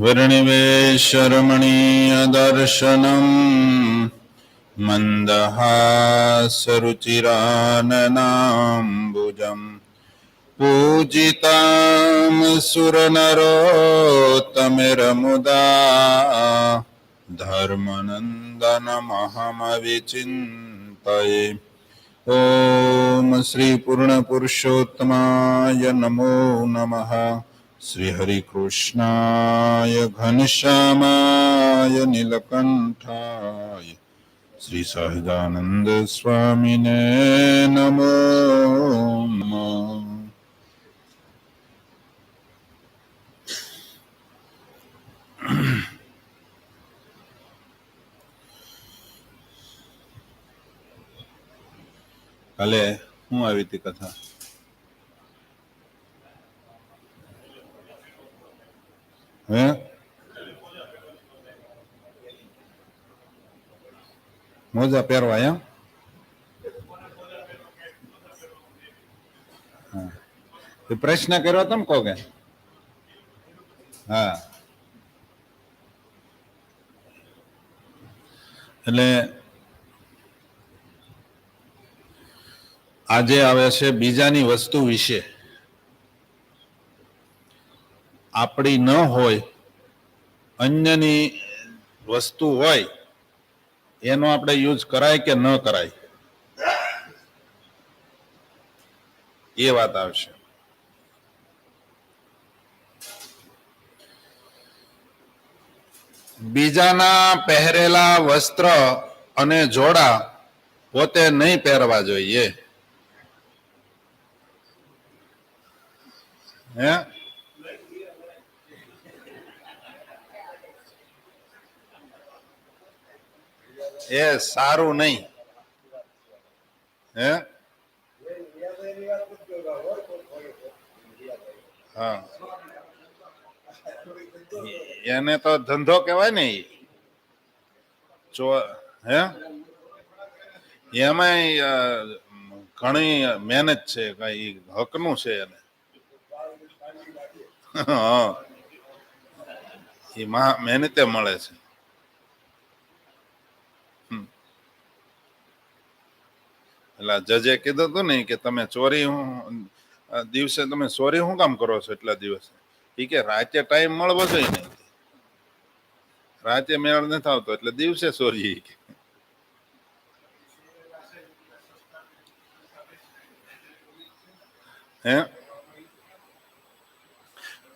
वर्णिवेशरमणीयदर्शनम् मन्दहासरुचिराननाम्बुजम् पूजितां सुरनरोत्तमैर्मुदा धर्मनन्दनमहमविचिन्तये। ॐ श्री पूर्णपुरुषोत्तमाय नमो नमः। श्री हरिकृष्णाय घनश्यामाय नीलकंठाय श्री सहजानंद स्वामिने नमो नमः। કાલે હું આવી હતી કથા? હે મોજા પહેરવા એમ? પ્રશ્ન કર્યો તમે કહો કે? હા, એટલે આજે આવે છે બીજાની વસ્તુ વિશે. આપણી ન હોય, અન્યની વસ્તુ હોય એનો આપણે યુઝ કરાય કે ન કરાય એ વાત આવશે. બીજાના પહેરેલા વસ્ત્ર અને જોડા પોતે નહીં પહેરવા જોઈએ. હે એ સારું નહીં. હે હા, એને તો ધંધો કહેવાય ને. હે એમાંય ઘણી મહેનત છે, કઈ હકનું છે એને. હા, એ મહેનતે મળે છે. એટલે જજે કીધું હતું ને કે તમે ચોરી દિવસે તમે ચોરી શું કામ કરો છો એટલા દિવસે? એ કે રાતે ટાઈમ મળવો જોઈએ ને, રાતે મેળ નથી આવતો એટલે દિવસે ચોરી. હે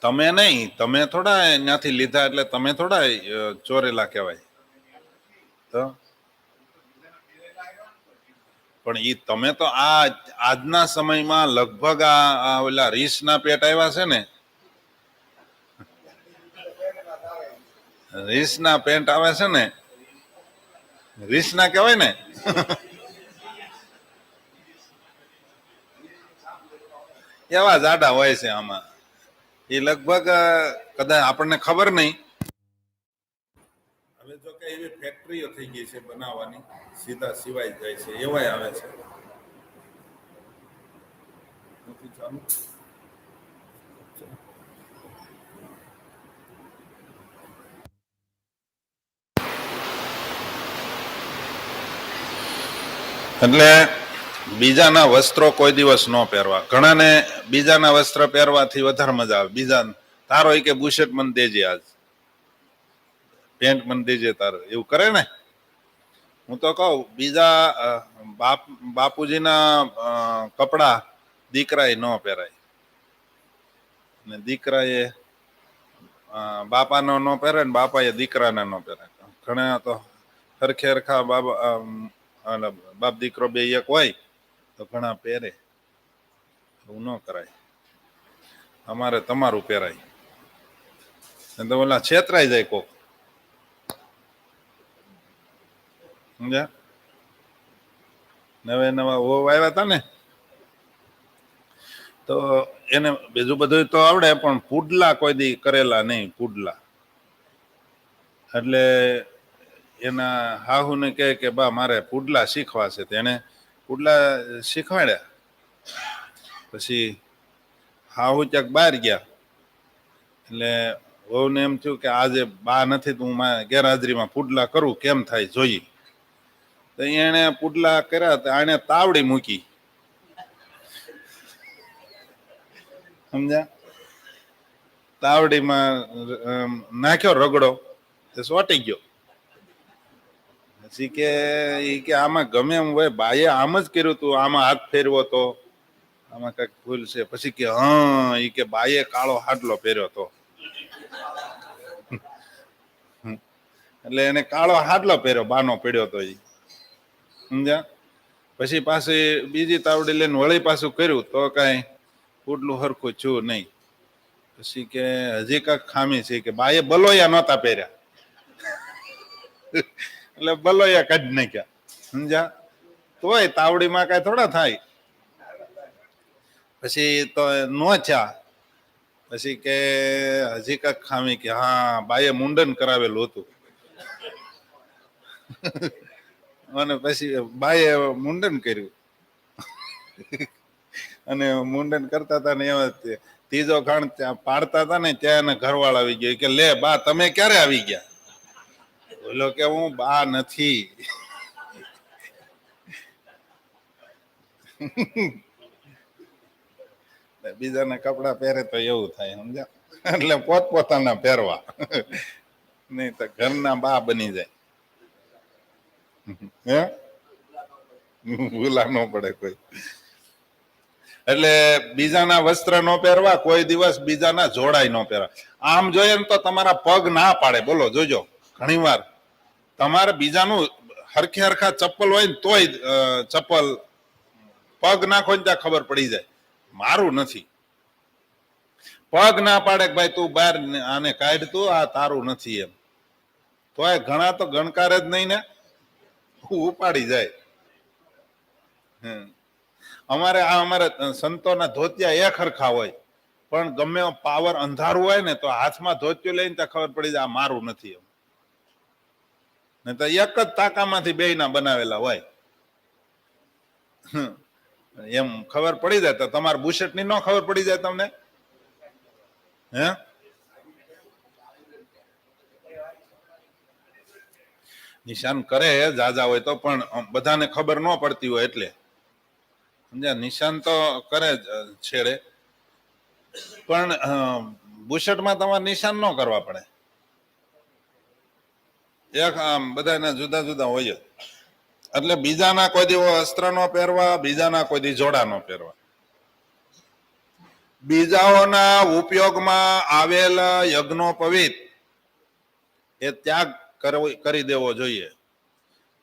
તમે નહીં, તમે થોડા ત્યાંથી લીધા એટલે તમે થોડા ચોરેલા કહેવાય. તો પણ ઈ તમે તો આજના સમયમાં લગભગ આ ઓલા રીસના પેટ આવ્યા છે ને, રીસના પેન્ટ આવે છે ને, રીસના કહેવાય ને. એવા જાડા હોય છે આમાં. એ લગભગ કદાચ આપણને ખબર નહીં. હવે જો કે એવી ફેક્ટરીઓ થઈ ગઈ છે બનાવવાની, સીધા સિવાય જાય છે એવાય આવે છે. એટલે બીજાના વસ્ત્રો કોઈ દિવસ ન પહેરવા. ઘણાને બીજાના વસ્ત્ર પહેરવાથી વધારે મજા આવે. બીજા તારો કે બુશર્ટ મને દેજે, આજ પેન્ટ મને દેજે તારો, એવું કરે ને. હું તો કહું બીજા બાપુજીના કપડા દીકરાએ ન પહેરાય, ને દીકરાએ બાપાનો ન પહેરે ને બાપાએ દીકરાને ન પહેરે. ઘણા તો હરખે હરખા બાપ દીકરો બે એક હોય તો ઘણા પહેરે. એવું ન કરાય. અમારે તમારું પહેરાય તો ઓલા છેતરાઈ જાય કોક. સમજ્યા? નવા વો આવ્યા હતા ને તો એને બીજું બધું તો આવડે, પણ પુડલા કોઈ દી કરેલા નહીં. પુડલા એટલે એના હાહુને કહે કે બા મારે પુડલા શીખવા છે. તેને પુડલા શીખવાડ્યા. પછી હાહુ ક્યાંક બહાર ગયા એટલે વહુને એમ થયું કે આજે બા નથી તો હું ગેરહાજરીમાં પુડલા કરું, કેમ થાય જોઈએ. તો એને પુડલા કર્યા તો આને તાવડી મૂકી, સમજ્યા? તાવડીમાં નાખ્યો રગડો, તે સોટી ગયો. પછી કે ઈ કે આમાં ગમે એમ હોય, બાએ આમ જ કર્યું તું, આમાં હાથ ફેરવો તો આમાં કઈક ભૂલ છે. પછી કે હા, ઈ કે બાએ કાળો હાડલો પહેર્યો તો, એટલે એને કાળો હાડલો પહેર્યો, બાનો પડ્યો તો ઈ, સમજ્યા? પછી પાછી બીજી તાવડી લઈને વળી પાછું કર્યું તો કઈ પુડલું હરખું છું નહીં. પછી કે હજી કાંઈક ખામી છે, કે બાએ બલોયા નહોતા પહેર્યા, એટલે બલોયા કાઢી નાખ્યા, સમજ્યા? તોય તાવડીમાં કઈ થોડા થાય. પછી તો નો થયા. પછી કે હજી કાંઈક ખામી, કે હા બાએ મુંડન કરાવેલું હતું. અને પછી બાએ મુંડન કર્યું, અને મુંડન કરતા હતા ને એવા ત્રીજો ખાણ પાડતા હતા ને ત્યાં એને ઘરવાળા આવી ગયો, કે લે બા તમે ક્યારે આવી ગયા? બોલો કે હું બા નથી. બીજાના કપડા પહેરે તો એવું થાય, સમજ્યા? એટલે પોતપોતાના પહેરવા, નહીં તો ઘરના બા બની જાય. હે ભૂલા ન પડે કોઈ. એટલે બીજાના વસ્ત્ર નો પહેરવા, કોઈ દિવસ બીજાના જોડાય ન પહેરવા. આમ જોઈએ ને તો તમારા પગ ના પાડે, બોલો જોજો. ઘણી વાર તમારે બીજાનું હરખે હરખા ચપ્પલ હોય ને તોય ચપ્પલ પગ નાખો ને ત્યાં ખબર પડી જાય મારું નથી. પગ ના પાડે કે ભાઈ તું બહાર આને કાઢ, તું આ તારું નથી એમ, તોય ઘણા તો ગણકાર જ નહીં ને, ઉપાડી જાય. અમારે સંતોના ધોતિયા એક હરખા હોય, પણ ગમે પાવર અંધારું હોય ને તો હાથમાં ધોતિયું લઈને ત્યાં ખબર પડી જાય આ મારું નથી એમ. ને તો એક જ તાકામાંથી બે ના બનાવેલા હોય, એમ ખબર પડી જાય. તો તમારે બુશર્ટ ની ન ખબર પડી જાય તમને? હે નિશાન કરે જાજા હોય તો, પણ બધાને ખબર ન પડતી હોય એટલે, સમજ્યા? નિશાન તો કરે છેડે, પણ બુશર્ટમાં તમારે નિશાન ન કરવા પડે. એક આમ બધાના જુદા જુદા હોય જ. એટલે બીજાના કોઈ દી વસ્ત્ર નો પહેરવા, બીજાના કોઈ દી જોડા નો પહેરવા. બીજાઓના ઉપયોગમાં આવેલ યજ્ઞોપવિત એ ત્યાગ કરી દેવો જોઈએ.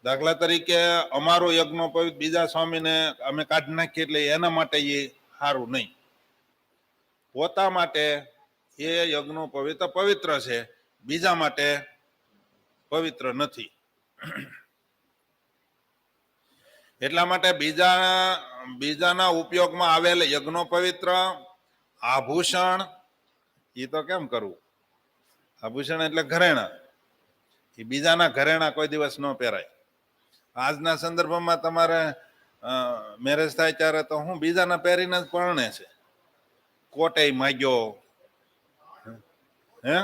દાખલા તરીકે અમારો યજ્ઞોપવિત બીજા સ્વામીને અમે કાઢી નાખીએ એટલે એના માટે એ સારું નહીં. પોતા માટે એ યજ્ઞોપવિત પવિત્ર છે, બીજા માટે પવિત્ર નથી. એટલા માટે બીજાના ઉપયોગમાં આવેલ યજ્ઞોપવિત્ર આભૂષણ, એ તો કેમ કરવું? આભૂષણ એટલે ઘરેણા, એ બીજાના ઘરેણા કોઈ દિવસ ન પહેરાય. આજના સંદર્ભમાં તમારે મેરેજ થાય ત્યારે તો હું બીજાના પહેરીને જ પરણે છે. કોટે માગ્યો, હે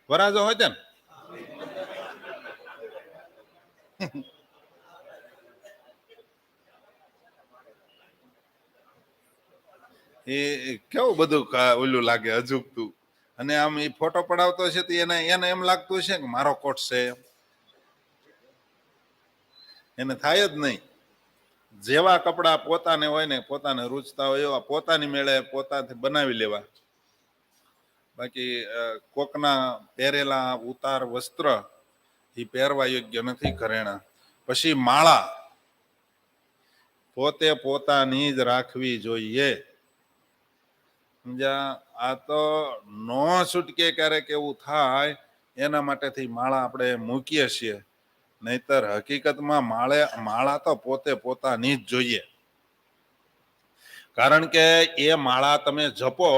વરાજો હોય છે ને, એ કેવું બધું ઓલું લાગે અજુગતું. અને આમ એ ફોટો પડાવતો છે તો એને એમ લાગતું છે કે મારો કોટ છે, એને થાય જ નહીં. જેવા કપડા પોતાને હોય ને, પોતાને રૂચતા હોય એવા પોતાની મેળે પોતાથી બનાવી લેવા. બાકી કોકના પહેરેલા ઉતાર વસ્ત્ર એ પહેરવા યોગ્ય નથી, ઘરેણા. પછી માળા પોતે પોતાની જ રાખવી જોઈએ. સમજ્યા? આ તો નો છૂટકે ક્યારેક એવું થાય એના માટેથી માળા આપણે મૂકીએ છીએ, નહીતર હકીકતમાં માળા તો પોતે પોતાની જ જોઈએ. કારણ કે એ માળા તમે જપો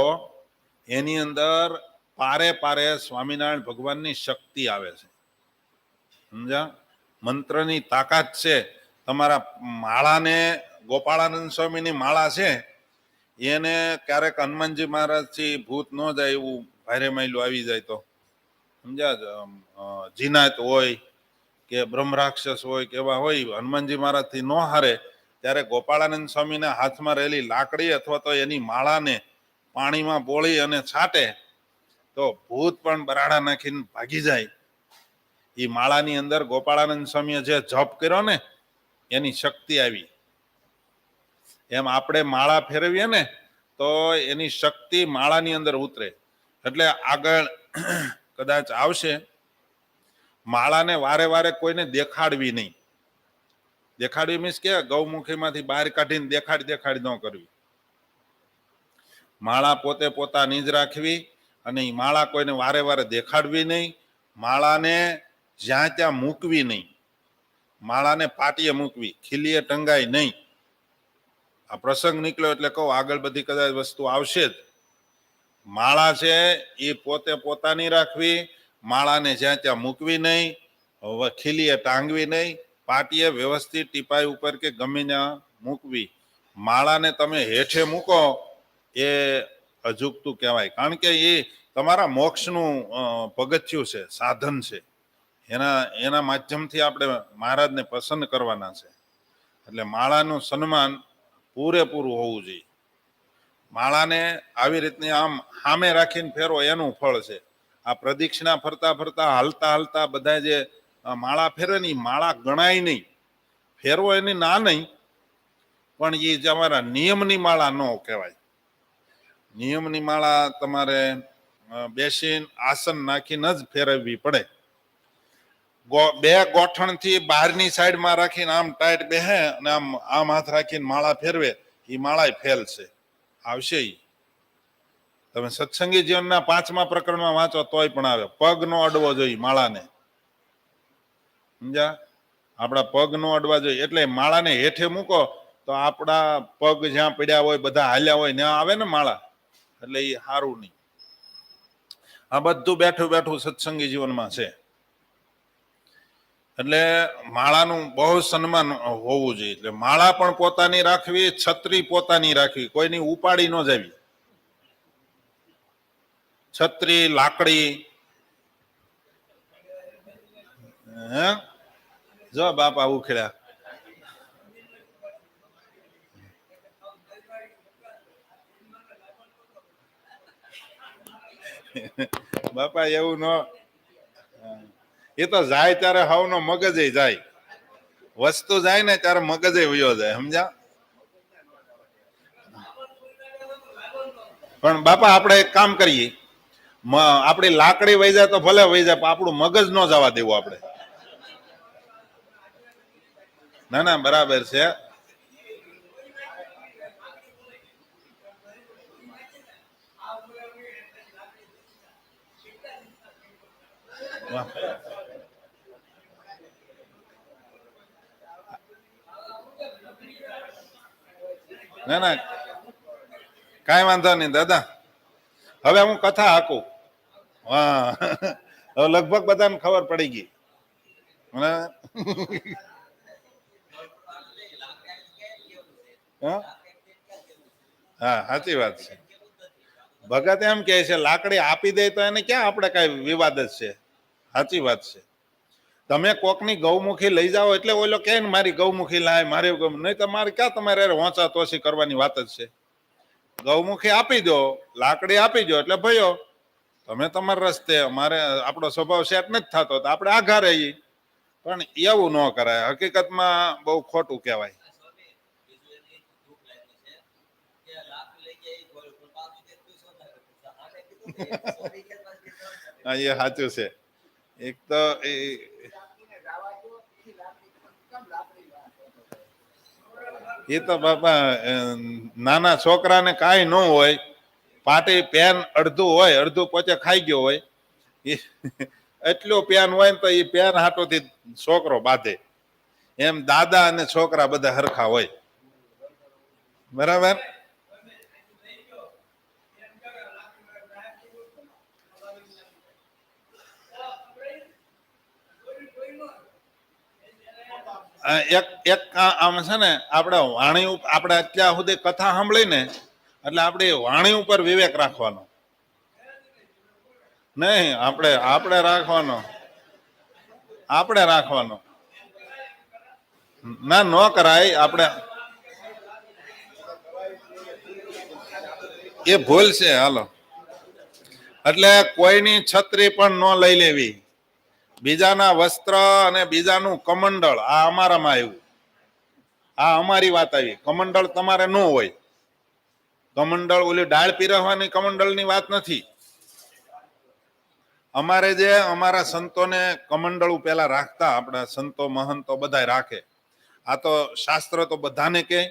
એની અંદર પારે પારે સ્વામિનારાયણ ભગવાનની શક્તિ આવે છે, સમજ્યા? મંત્રની તાકાત છે. તમારા માળાને, ગોપાળાનંદ સ્વામીની માળા છે એને ક્યારેક હનુમાનજી મહારાજ થી ભૂત ન જાય એવું ભારે માયલું આવી જાય તો સમજ્યા, જીનાત હોય કે બ્રહ્મ રાક્ષસ હોય કે એવા હોય, હનુમાનજી મહારાજ થી ન હારે ત્યારે ગોપાળાનંદ સ્વામીના હાથમાં રહેલી લાકડી અથવા તો એની માળાને પાણીમાં બોળી અને છાંટે તો ભૂત પણ બરાડા નાખીને ભાગી જાય. એ માળાની અંદર ગોપાળાનંદ સ્વામીએ જે જપ કર્યો ને એની શક્તિ આવી. એમ આપણે માળા ફેરવીએ ને તો એની શક્તિ માળાની અંદર ઉતરે. એટલે આગળ કદાચ આવશે, માળાને વારે વારે કોઈને દેખાડવી નહીં. દેખાડવી મીન્સ કે ગૌમુખીમાંથી બહાર કાઢીને દેખાડી ન કરવી. માળા પોતે પોતાની જ રાખવી અને એ માળા કોઈને વારે વારે દેખાડવી નહીં. માળાને જ્યાં ત્યાં મૂકવી નહીં. માળાને પાટીએ મૂકવી, ખીલીએ ટંગાઈ નહીં. આ પ્રસંગ નીકળ્યો એટલે કહું, આગળ બધી કદાચ વસ્તુ આવશે જ. માળા છે એ પોતે પોતાની રાખવી, માળાને જ્યાં ત્યાં મૂકવી નહીં, ખીલીએ ટાંગવી નહીં, પાટીએ વ્યવસ્થિત ટીપાઈ ઉપર કે ગમે ત્યાં મૂકવી. માળાને તમે હેઠે મૂકો એ અજુગતું કહેવાય, કારણ કે એ તમારા મોક્ષનું પગથિયું છે, સાધન છે. એના માધ્યમથી આપણે મહારાજને પ્રસન્ન કરવાના છે. એટલે માળાનું સન્માન પૂરેપૂરું હોવું જોઈએ. માળાને આવી રીતની આમ સામે રાખીને ફેરવો એનું ફળ છે. આ પ્રદક્ષિણા ફરતા ફરતા હાલતા હાલતા બધા જે માળા ફેરવે ને એ માળા ગણાય નહીં. ફેરવો એની ના નહીં, પણ એ તમારા નિયમની માળા ન કહેવાય. નિયમની માળા તમારે બેસીને આસન નાખીને જ ફેરવવી પડે. બે ગોઠણથી બહારની સાઈડમાં રાખીને આમ ટાઈટ બેહે અને આમ હાથ રાખીને માળા ફેરવે, એ માળા ફેલ છે, આવશે. તમે સત્સંગી જીવનના 5મા પ્રકરણમાં વાંચો તોય પણ આવે. પગ નો અડવો જોઈએ માળાને, સમજ્યા? આપણા પગ નો અડવા જોઈએ. એટલે માળાને હેઠે મૂકો તો આપણા પગ જ્યાં પડ્યા હોય, બધા હાલ્યા હોય ત્યાં આવે ને માળા, એટલે એ સારું નહીં. આ બધું બેઠું બેઠું સત્સંગી જીવનમાં છે. એટલે માળાનું બહુ સન્માન હોવું જોઈએ. એટલે માળા પણ પોતાની રાખવી, છત્રી પોતાની રાખવી, કોઈની ઉપાડી ન જવી. છત્રી લાકડી, હે જો બાપા ઉખેડ્યા. બાપા એવું ન, એ તો જાય ત્યારે હવનો મગજ જાય. વસ્તુ જાય ને ત્યારે મગજ વયો જાય, સમજ્યા? પણ બાપા આપણે એક કામ કરીએ, આપણી લાકડી વહી જાય તો ભલે વહી જાય, પણ આપણું મગજ ન જવા દેવું આપણે. ના ના, બરાબર છે. ના ના, કાંઈ વાંધો નહીં દાદા. હવે હું કથા હાકું. હા, હવે લગભગ બધાને ખબર પડી ગઈ. હા, સાચી વાત છે. ભગત એમ કે છે લાકડી આપી દે તો એને ક્યાં આપણે કઈ વિવાદ જ છે. સાચી વાત છે. તમે કોકની ગૌમુખી લઈ જાઓ એટલે ઓલો કે ને મારી ગૌમુખી લાય, મારી નહીં, તમારે ક્યાં તમારે વાંચા તોસી કરવાની વાત જ છે. ગૌમુખી આપી દો, લાકડી આપી દો એટલે ભયો તમે તમારા રસ્તે. અમારે આપણો સ્વભાવ સેટ નથી થતો તો આપણે આઘા રહીએ, પણ એવું ન કરાય. હકીકતમાં બહુ ખોટું કહેવાય. હા, એ સાચું છે. એક તો એ તો બાપા નાના છોકરાને કાંઈ ન હોય, પાટી પેન અડધું હોય, અડધું પોચે ખાઈ ગયો હોય, એટલું પેન હોય ને તો એ પેન હાટોથી છોકરો બાંધે. એમ દાદા અને છોકરા બધા હરખા હોય. બરાબર. એક આમ છે ને, આપણે વાણી આપણે અત્યાર સુધી કથા સાંભળી ને એટલે આપણી વાણી ઉપર વિવેક રાખવાનો નહીં, આપણે રાખવાનો ના, ન કરાય. આપણે એ ભૂલ છે. હાલો, એટલે કોઈની છત્રી પણ ન લઈ લેવી, બીજાના વસ્ત્ર અને બીજાનું કમંડળ. આ અમારામાં આવ્યું, આ અમારી વાત આવી. કમંડળ તમારે ન હોય. કમંડળ ઓલી ડાળ પીરવવાની કમંડળની વાત નથી. અમારે જે અમારા સંતોને કમંડળું પેલા રાખતા, આપણા સંતો મહંતો બધા રાખે. આ તો શાસ્ત્ર તો બધાને કે,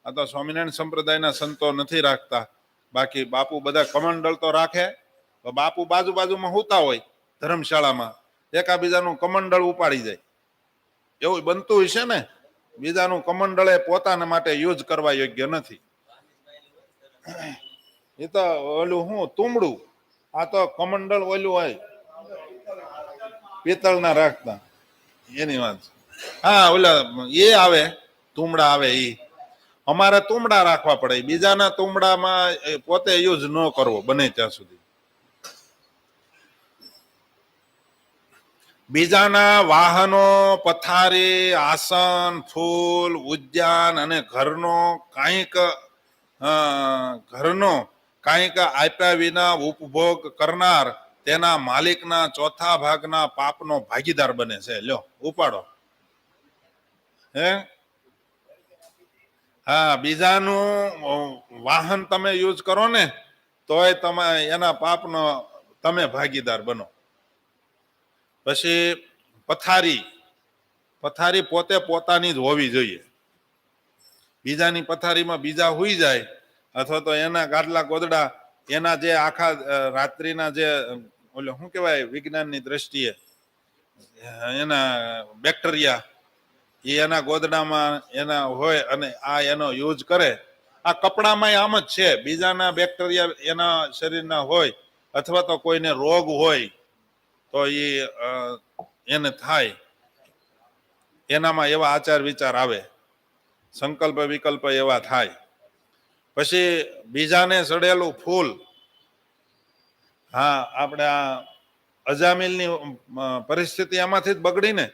આ તો સ્વામિનારાયણ સંપ્રદાયના સંતો નથી રાખતા. બાકી બાપુ બધા કમંડળ તો રાખે. બાપુ બાજુમાં હોતા હોય ધર્મશાળામાં, એકાબીજાનું કમંડળ ઉપાડી જાય. એવું બનતું હશે ને. બીજાનું કમંડળ એ પોતાના માટે યુઝ કરવા યોગ્ય નથી. એ તો ઓલું હું તુંબડું, આ તો કમંડળ ઓલું હોય પિત્તળના રાખતા, એની વાત. હા, ઓલા એ આવે, તુંબડા આવે. એ અમારે તુંબડા રાખવા પડે. બીજાના તુંબડામાં પોતે યુઝ ન કરવો બને ત્યાં સુધી. બીજાના વાહનો, પથારી, આસન, ફૂલ, ઉદ્યાન અને ઘરનો કાંઈક આપ્યા વિના ઉપભોગ કરનાર તેના માલિકના ચોથા ભાગના પાપનો ભાગીદાર બને છે. લ્યો, ઉપાડો. હે, હા, બીજાનું વાહન તમે યુઝ કરો ને તોય તમે એના પાપનો તમે ભાગીદાર બનો. પછી પથારી પોતે પોતાની જ હોવી જોઈએ. બીજાની પથારીમાં બીજા હુઈ જાય, અથવા તો એના ગાદલા ગોદડા, એના જે આખા રાત્રિના જે ઓલે શું કહેવાય વિજ્ઞાનની દ્રષ્ટિએ એના બેક્ટેરિયા, એ એના ગોદડામાં એના હોય અને આ એનો યુઝ કરે. આ કપડામાં આમ જ છે. બીજાના બેક્ટેરિયા એના શરીરના હોય, અથવા તો કોઈને રોગ હોય તો એને થાય. એનામાં એવા આચાર વિચાર આવે, સંકલ્પ વિકલ્પ એવા થાય. પછી બીજાને સડેલું ફૂલ. હા, આપણે આ અજામિલની પરિસ્થિતિ આમાંથી જ બગડી ને.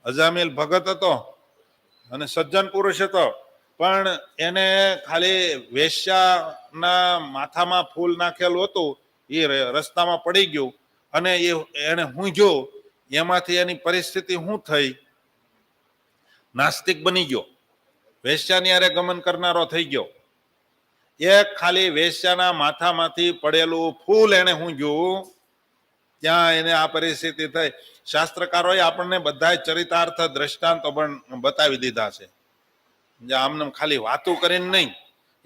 અજામિલ ભગત હતો અને સજ્જન પુરુષ હતો, પણ એને ખાલી વેશ્યાના માથામાં ફૂલ નાખેલું હતું. એ રસ્તામાં પડી ગયું અને એને ઊંઘ્યો. એમાંથી એની પરિસ્થિતિ શું થઈ? નાસ્તિક બની ગયો, વેશ્યાની હારે ગમન કરનારો થઈ ગયો. એક ખાલી વેશ્યાના માથામાંથી પડેલું ફૂલ એને ઊંઘ્યું, ત્યાં એને આ પરિસ્થિતિ થઈ. શાસ્ત્રકારોએ આપણને બધા ચરિતાર્થ દ્રષ્ટાંતો પણ બતાવી દીધા છે. જે આમને ખાલી વાતો કરીને નહીં,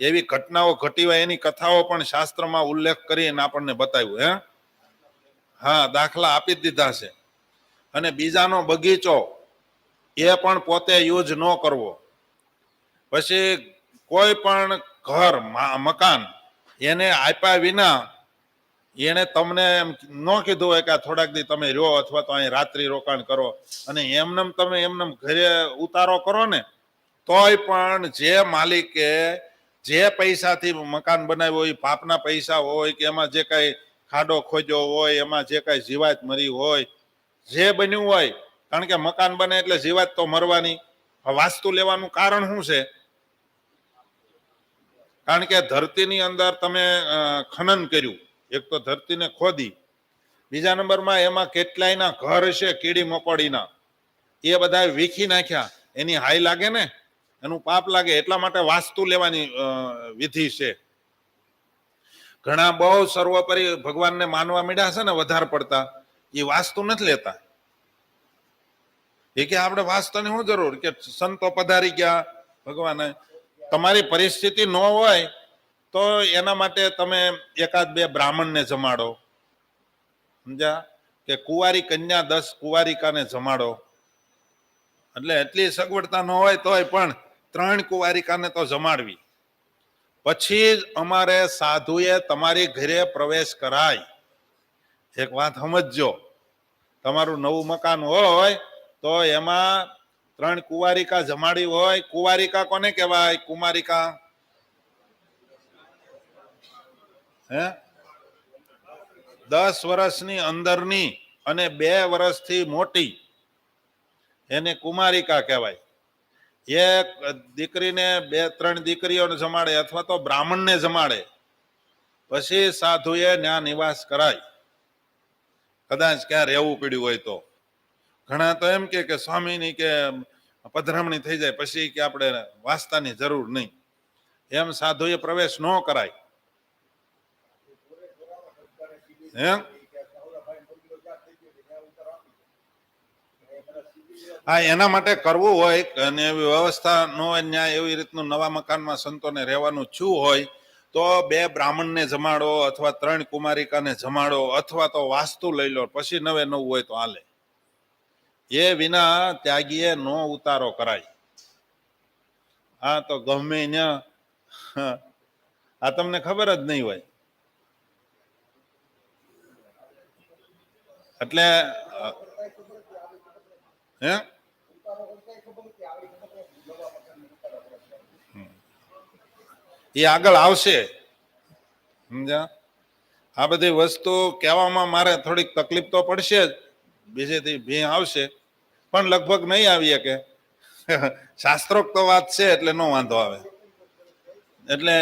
એવી ઘટનાઓ ઘટી હોય એની કથાઓ પણ શાસ્ત્રમાં ઉલ્લેખ કરીને આપણને બતાવ્યું. હે, હા, દાખલા આપી દીધા છે. અને બીજાનો બગીચો એ પણ પોતે યુઝ ન કરવો. પછી કોઈ પણ ઘર મકાન એને આપ્યા વિના એને તમને ન કીધું હોય કે થોડાક દી તમે રહ્યો અથવા તો અહીં રાત્રિ રોકાણ કરો, અને એમનેમ તમે એમનેમ ઘરે ઉતારો કરો ને, તોય પણ જે માલિકે જે પૈસાથી મકાન બનાવ્યું હોય, પાપના પૈસા હોય કે એમાં જે કઈ ખાડો ખોદ્યો હોય, એમાં જે કઈ જીવાત મરી હોય, જે બન્યું હોય, કારણ કે મકાન બને એટલે જીવાત તો મરવાની. વાસ્તુ લેવાનું કારણ શું છે? કારણ કે ધરતીની અંદર તમે ખનન કર્યું, એક તો ધરતીને ખોદી, બીજા નંબરમાં એમાં કેટલાયના ઘર છે કીડી મકોડીના, એ બધા વીખી નાખ્યા. એની હાઈ લાગે ને, એનું પાપ લાગે. એટલા માટે વાસ્તુ લેવાની વિધિ છે. ઘણા બહુ સર્વોપરી ભગવાનને માનવા માંડ્યા છે ને વધારે પડતા, એ વાસ્તુ નથી લેતા. એ કે આપણે વાસ્તુની શું જરૂર, કે સંતો પધારી ગયા ભગવાને. તમારી પરિસ્થિતિ ન હોય તો એના માટે તમે એકાદ બે બ્રાહ્મણને જમાડો, સમજ્યા? કે કુંવારી કન્યા 10 કુંવારિકાને જમાડો. એટલે એટલી સગવડતા ન હોય તોય પણ 3 કુંવારિકાને તો જમાડવી. પછી જ અમારે સાધુએ તમારી ઘરે પ્રવેશ કરાય. એક વાત સમજજો, તમારું નવું મકાન હોય તો એમાં 3 કુંવારિકા જમાડી હોય. કુંવારિકા કોને કહેવાય? કુમારિકા હે 10 વર્ષની અંદરની અને 2 વર્ષથી મોટી એને કુમારિકા કહેવાય. એક દીકરીને 2-3 દીકરીઓને જમાડે અથવા તો બ્રાહ્મણને જમાડે પછી સાધુએ ત્યાં નિવાસ કરાય, કદાચ ક્યાં રહેવું પડ્યું હોય તો. ઘણા તો એમ કે સ્વામીની કે પધરામણી થઈ જાય પછી કે આપણે વાસ્તાની જરૂર નહીં, એમ સાધુએ પ્રવેશ ન કરાય. હે હા, એના માટે કરવું હોય અને એવી વ્યવસ્થા ન હોય ન્યાય એવી રીતનું નવા મકાનમાં સંતોને રહેવાનું છું હોય તો 2 બ્રાહ્મણને જમાડો અથવા 3 કુમારિકાને જમાડો અથવા તો વાસ્તુ લઈ લો પછી નવે નવું હોય તો હાલે. એ વિના ત્યાગીએ નો ઉતારો કરાય. હા તો ગમે ત્યાં આ તમને ખબર જ નહીં હોય એટલે હે એ આગળ આવશે. સમજ્યા? આ બધી વસ્તુ કહેવામાં મારે થોડીક તકલીફ તો પડશે જ, બીજેથી ભી આવશે પણ લગભગ નહીં આવીએ કે શાસ્ત્રોક્ત વાત છે એટલે નો વાંધો આવે. એટલે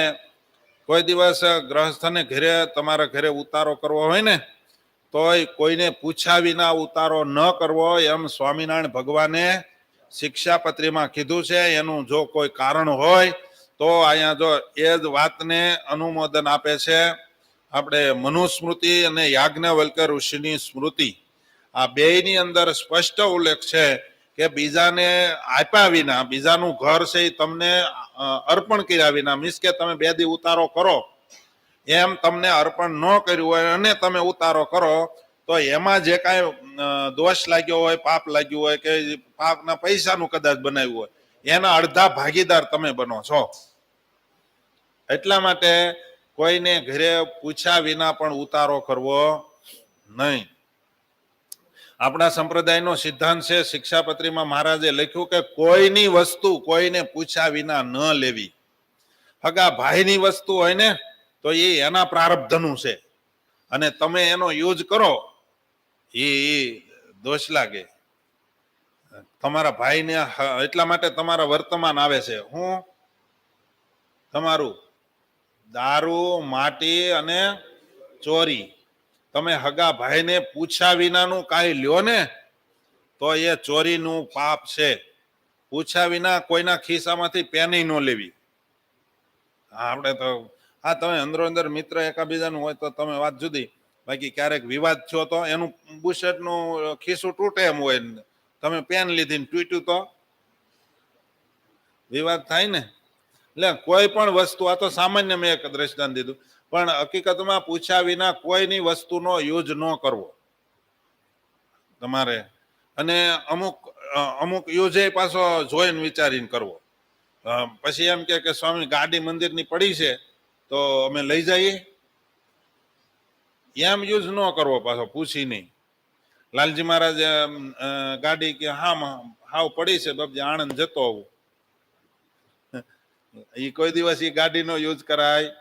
કોઈ દિવસ ગ્રહસ્થને ઘરે તમારા ઘરે ઉતારો કરવો હોય ને તોય કોઈને પૂછ્યા વિના ઉતારો ન કરવો એમ સ્વામિનારાયણ ભગવાને શિક્ષાપત્રીમાં કીધું છે. એનું જો કોઈ કારણ હોય તો અહીંયા જો એ જ વાતને અનુમોદન આપે છે આપણે મનુસ્મૃતિ અને યાજ્ઞવલ્ક્ય ઋષિની સ્મૃતિ. આ બેયની અંદર સ્પષ્ટ ઉલ્લેખ છે કે બીજાને આપ્યા વિના, બીજાનું ઘર છે એ તમને અર્પણ કર્યા વિના, મીન્સ કે તમે 2 દી ઉતારો કરો એમ તમને અર્પણ ન કર્યું હોય અને તમે ઉતારો કરો તો એમાં જે કાંઈ દોષ લાગ્યો હોય, પાપ લાગ્યું હોય કે પાપના પૈસાનું કદાચ બનાવ્યું હોય એના અડધા ભાગીદાર તમે બનો છો. એટલા માટે કોઈને ઘરે પૂછ્યા વિના પણ ઉતારો કરવો નહીં. આપણા સંપ્રદાયનો સિદ્ધાંત છે, શિક્ષાપત્રીમાં મહારાજે લખ્યું કે કોઈની વસ્તુ કોઈને પૂછ્યા વિના ન લેવી. હગા ભાઈની વસ્તુ હોય ને તો એ એના પ્રારબ્ધનું છે અને તમે એનો યુઝ કરો એ દોષ લાગે. તમારા ભાઈને એટલા માટે તમારા વર્તમાન આવે છે હું તમારું દારૂ, માટી અને ચોરી. તમે હગા ભાઈને પૂછ્યા વિનાનું કાંઈ લ્યો ને તો એ ચોરીનું પાપ છે. પૂછ્યા વિના કોઈના ખિસ્સામાંથી પેની ન લેવી. આપણે તો હા તમે અંદરો અંદર મિત્ર એકાબીજાનું હોય તો તમે વાત જુદી, બાકી ક્યારેક વિવાદ થયો તો એનું બુશર્ટનું ખિસ્સું તૂટે એમ હોય, તમે પેન લીધી ને તૂટ્યું તો વિવાદ થાય ને. એટલે કોઈ પણ વસ્તુ, આ તો સામાન્ય મેં એક દ્રષ્ટાંત દીધું, પણ હકીકતમાં પૂછ્યા વિના કોઈની વસ્તુનો યુઝ ન કરવો તમારે. અને અમુક યુઝ એ પાછો જોઈને વિચારીને કરવો. પછી એમ કે સ્વામી ગાડી મંદિરની પડી છે તો અમે લઈ જઈએ, એમ યુઝ ન કરવો પાછો પૂછી નહીં. લાલજી મહારાજ ગાડી કે હાવ પડી છે બાપજી, આણંદ જતો આવું. એ કોઈ દિવસ એ ગાડીનો યુઝ કરાય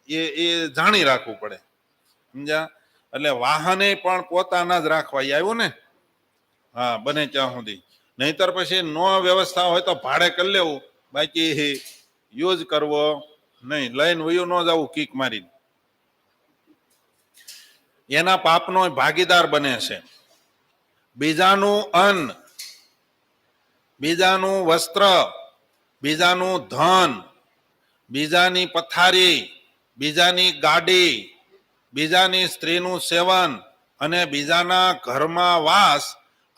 એ જાણી રાખવું પડે. સમજ્યા? એટલે વાહને પણ પોતાના જ રાખવા આવ્યું ને. હા, બને ત્યાં સુધી. નહીતર પછી નો વ્યવસ્થા હોય તો ભાડે કરી લેવું, બાકી યુઝ કરવો નહીં. લઈને વયું ન જવું કીક મારીને, એના પાપનો ભાગીદાર બને છે. બીજાનું અન્ન, બીજાનું વસ્ત્ર, બીજાનું ધન, બીજાની પથારી, બીજાની ગાડી, બીજાની સ્ત્રીનું સેવન અને બીજાના ઘરમાં વાસ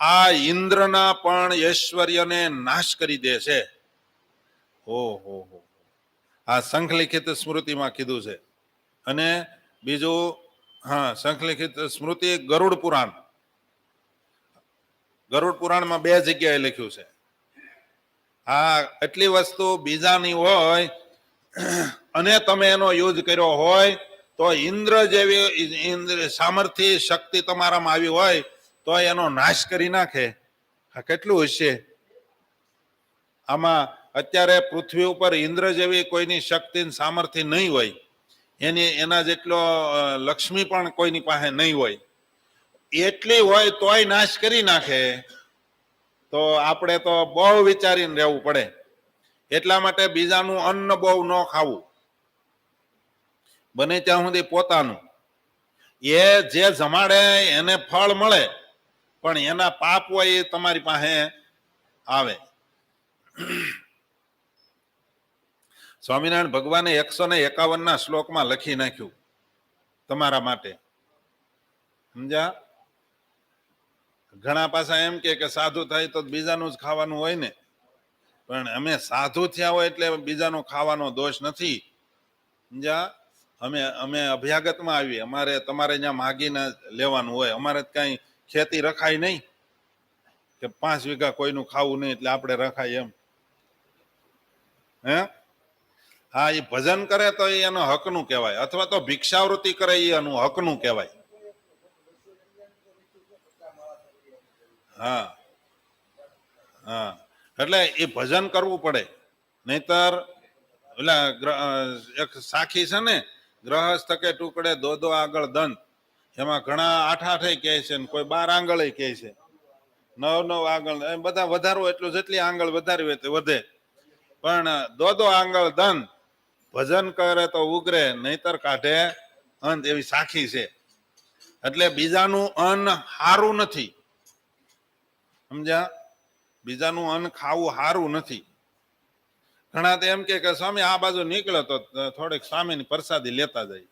આ ઇન્દ્રના પણ ઐશ્વર્યને નાશ કરી દે છે. ઓહો, આ સંખલિખિત સ્મૃતિમાં કીધું છે. અને બીજું હા, સંખલિખિત સ્મૃતિ ગરુડ પુરાણ. ગરુડ પુરાણમાં 2 જગ્યાએ લખ્યું છે. હા, એટલી વસ્તુ બીજાની હોય અને તમે એનો યુઝ કર્યો હોય તો ઇન્દ્ર જેવી સામર્થ્ય શક્તિ તમારામાં આવી હોય તો એનો નાશ કરી નાખે. આ કેટલું હશે? આમાં અત્યારે પૃથ્વી ઉપર ઇન્દ્ર જેવી કોઈની શક્તિ સામર્થ્ય નહીં હોય, એના જેટલો લક્ષ્મી પણ કોઈની પાસે નહીં હોય. એટલી હોય તોય નાશ કરી નાખે તો આપણે તો બહુ વિચારીને રહેવું પડે. એટલા માટે બીજાનું અન્ન બહુ ન ખાવું, બને ત્યાં સુધી પોતાનું. એ જે જમાડે એને ફળ મળે, પણ એના પાપ હોય એ તમારી પાસે આવે. સ્વામિનારાયણ ભગવાને 151 શ્લોકમાં લખી નાખ્યું તમારા માટે. સમજ્યા? ઘણા પાછા એમ કે સાધુ થાય તો બીજાનું જ ખાવાનું હોય ને, પણ અમે સાધુ થયા હોય એટલે બીજાનો ખાવાનો દોષ નથી. સમજ્યા? અમે અભ્યાગતમાં આવીએ, અમારે તમારે ત્યાં માગીને લેવાનું હોય. અમારે કઈ ખેતી રખાય નહીં કે 5 વીઘા કોઈનું ખાવું નહીં એટલે આપણે રખાય એમ. હે? હા, એ ભજન કરે તો એનો હકનું કહેવાય, અથવા તો ભિક્ષાવૃત્તિ કરે એ એનું હકનું કહેવાય. હા હા, એટલે એ ભજન કરવું પડે. નહીતર ઓલા એક સાખી છે ને, ગ્રહસ્થ કે ટુકડે દો આગળ દંત, એમાં ઘણા 8 કહે છે ને કોઈ 12 આંગળ કહે છે, 9 આગળ, બધા વધારવું એટલું જેટલી આંગળ વધારી હોય તે વધે. પણ દો આંગળ દંત, ભજન કરે તો ઉગરે નહીતર કાઢે અંત, એવી સાખી છે. એટલે બીજાનું અન્ન સારું નથી. સમજ્યા? બીજાનું અન્ન ખાવું સારું નથી. ઘણા તો એમ કે સ્વામી આ બાજુ નીકળે તો થોડીક સ્વામીની પ્રસાદી લેતા જાય.